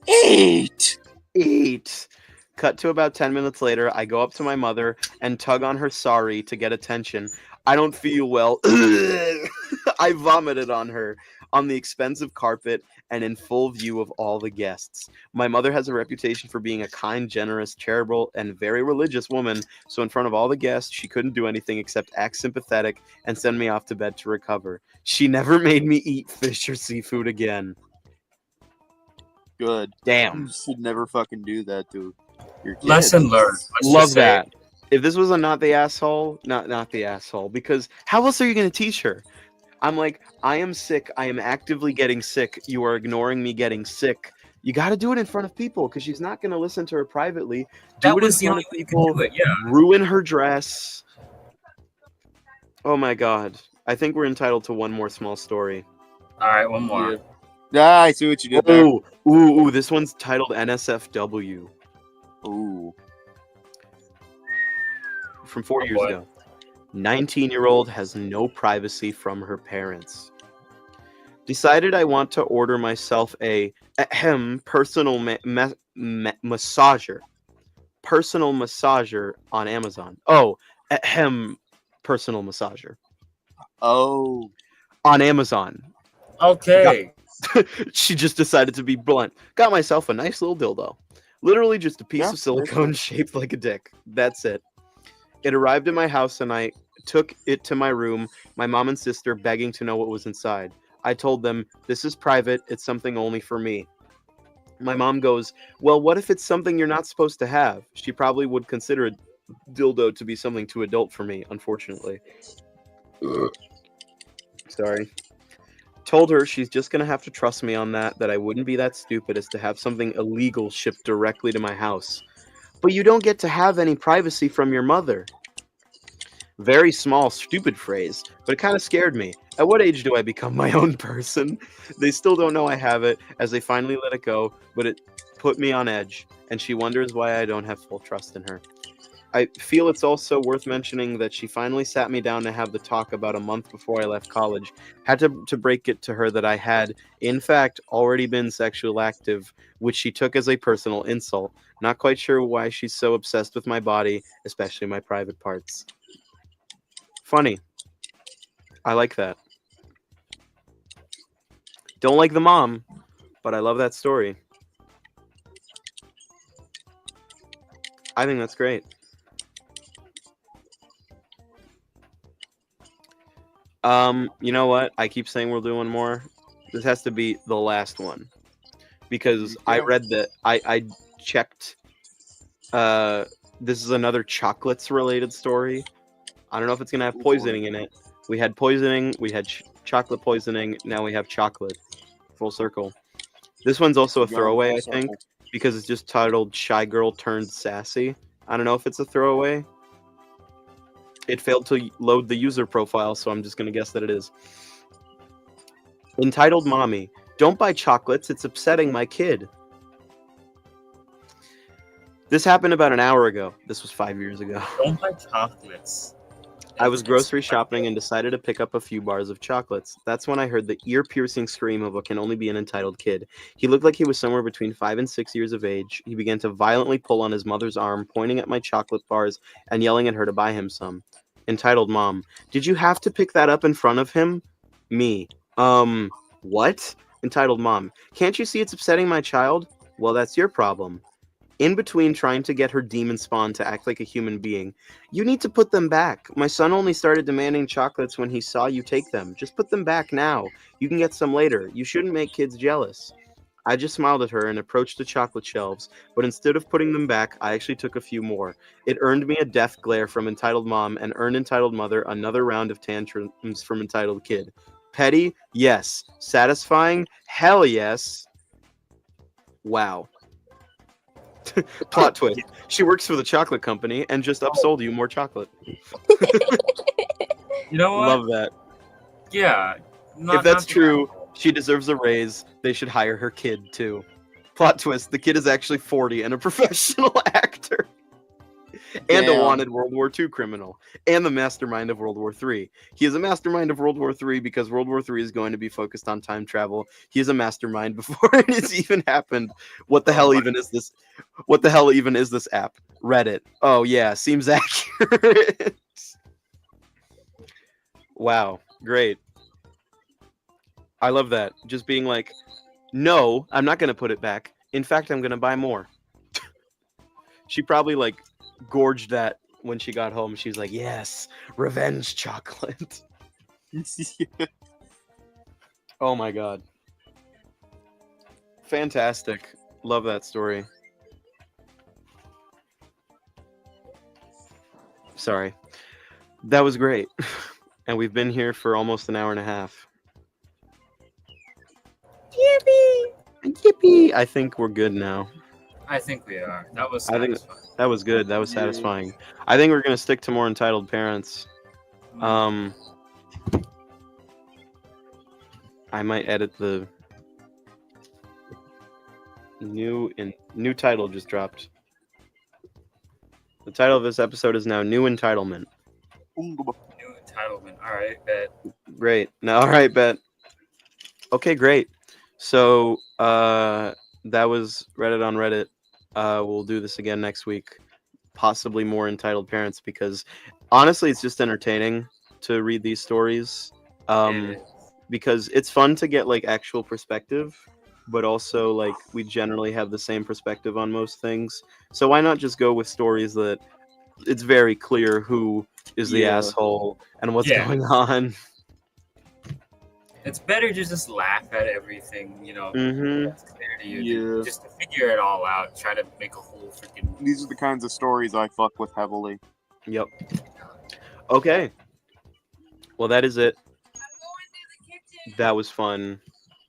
"Eat!" Eat! Cut to about 10 minutes later, I go up to my mother and tug on her sari to get attention. I don't feel well. I vomited on her, on the expensive carpet, and in full view of all the guests. My mother has a reputation for being a kind, generous, charitable, and very religious woman, so in front of all the guests, she couldn't do anything except act sympathetic and send me off to bed to recover. She never made me eat fish or seafood again. Good. You Damn. should never fucking do that to your kids. Lesson learned. Let's Love just say. that. If this was a not the asshole, not the asshole, because how else are you going to teach her? I'm like, I am sick. I am actively getting sick. You are ignoring me getting sick. You got to do it in front of people because she's not going to listen to her privately. Do That it was in the front only of way you people. could do it. Yeah. Ruin her dress. Oh my god. I think we're entitled to one more small story. All right, one more. Yeah, I see what you did there. Ooh, this one's titled NSFW. Ooh. From 4 Oh, years boy. ago. 19-year-old has no privacy from her parents. Decided I want to order myself a personal massager. Personal massager on Amazon. Oh, personal massager. Oh. On Amazon. Okay. She just decided to be blunt. Got myself a nice little dildo. Literally just a piece Yeah, of silicone nice. shaped like a dick. That's it. It arrived at my house and I took it to my room, my mom and sister begging to know what was inside. I told them, this is private, it's something only for me. My mom goes, well, what if it's something you're not supposed to have? She probably would consider a dildo to be something too adult for me, unfortunately. Sorry. Told her she's just gonna have to trust me on that I wouldn't be that stupid as to have something illegal shipped directly to my house. But you don't get to have any privacy from your mother. Very small, stupid phrase, but it kind of scared me. At what age do I become my own person? They still don't know I have it, as they finally let it go, but it put me on edge, and she wonders why I don't have full trust in her. I feel it's also worth mentioning that she finally sat me down to have the talk about a month before I left college. Had to break it to her that I had, in fact, already been sexually active, which she took as a personal insult. Not quite sure why she's so obsessed with my body, especially my private parts. Funny. I like that. Don't like the mom, but I love that story. I think that's great. You know what? I keep saying we're doing more. This has to be the last one. Because I read that I checked this is another chocolates related story. I don't know if it's gonna have poisoning in it. We had poisoning, we had chocolate poisoning, now we have chocolate. Full circle. This one's also a throwaway, I think, because it's just titled Shy Girl Turned Sassy. I don't know if it's a throwaway. It failed to load the user profile, so I'm just going to guess that it is. Entitled Mommy. Don't buy chocolates, it's upsetting my kid. This happened about an hour ago. This was 5 years ago. Don't buy chocolates. I was grocery shopping and decided to pick up a few bars of chocolates. That's when I heard the ear-piercing scream of what can only be an entitled kid. He looked like he was somewhere between 5 and 6 years of age. He began to violently pull on his mother's arm, pointing at my chocolate bars and yelling at her to buy him some. Entitled mom, did you have to pick that up in front of him? Me, what? Entitled mom, can't you see it's upsetting my child? Well, that's your problem. In between trying to get her demon spawn to act like a human being, you need to put them back. My son only started demanding chocolates when he saw you take them. Just put them back now. You can get some later. You shouldn't make kids jealous. I just smiled at her and approached the chocolate shelves, but instead of putting them back, I actually took a few more. It earned me a death glare from entitled mom and earned entitled mother another round of tantrums from entitled kid. Petty? Yes. Satisfying? Hell yes. Wow. Plot twist. She works for the chocolate company and just upsold you more chocolate. You know what? Love that. Yeah. If that's true, she deserves a raise. They should hire her kid too. Plot twist. The kid is actually 40 and a professional actor. And a Damn. wanted World War II criminal. And the mastermind of World War III. He is a mastermind of World War III because World War III is going to be focused on time travel. He is a mastermind before it has even happened. What the hell even is this? What the hell even is this app? Reddit. Oh yeah, seems accurate. Wow, great. I love that. Just being like, no, I'm not going to put it back. In fact, I'm going to buy more. She probably like gorged that when she got home. She was like, yes, revenge chocolate. Oh my god. Fantastic. Love that story. Sorry. That was great. And we've been here for almost an hour and a half. Yippee! I think we're good now. I think we are. That was I think satisfying. that was good. That was satisfying. I think we're gonna stick to more entitled parents. I might edit the new title just dropped. The title of this episode is now New Entitlement. New entitlement. All right, bet. Great. Now, all right, bet. Okay, great. So that was Reddit on Reddit. We'll do this again next week. Possibly more entitled parents, because honestly, it's just entertaining to read these stories. Because it's fun to get like actual perspective, but also like we generally have the same perspective on most things. So why not just go with stories that it's very clear who is the asshole and what's going on. It's better to just laugh at everything, you know, that's clear to you. Yeah. Just to figure it all out, try to make a whole freaking. These are the kinds of stories I fuck with heavily. Yep. Okay. Well, that is it. That was fun.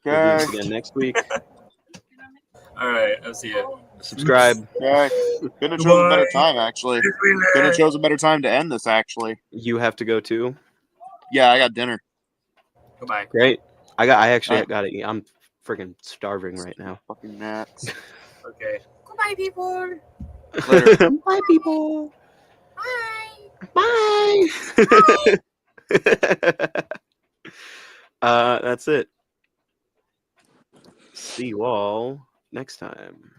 We'll do this again next week. All right, I'll see you. Subscribe. Okay. Couldn't have chosen a better time, actually. Couldn't have chosen a better time to end this, actually. You have to go too? Yeah, I got dinner. Goodbye. Great. I actually got to eat. I'm freaking starving right now. Fucking gnats. Okay. Goodbye, people. Later. Bye, people. Bye. Bye. That's it. See you all next time.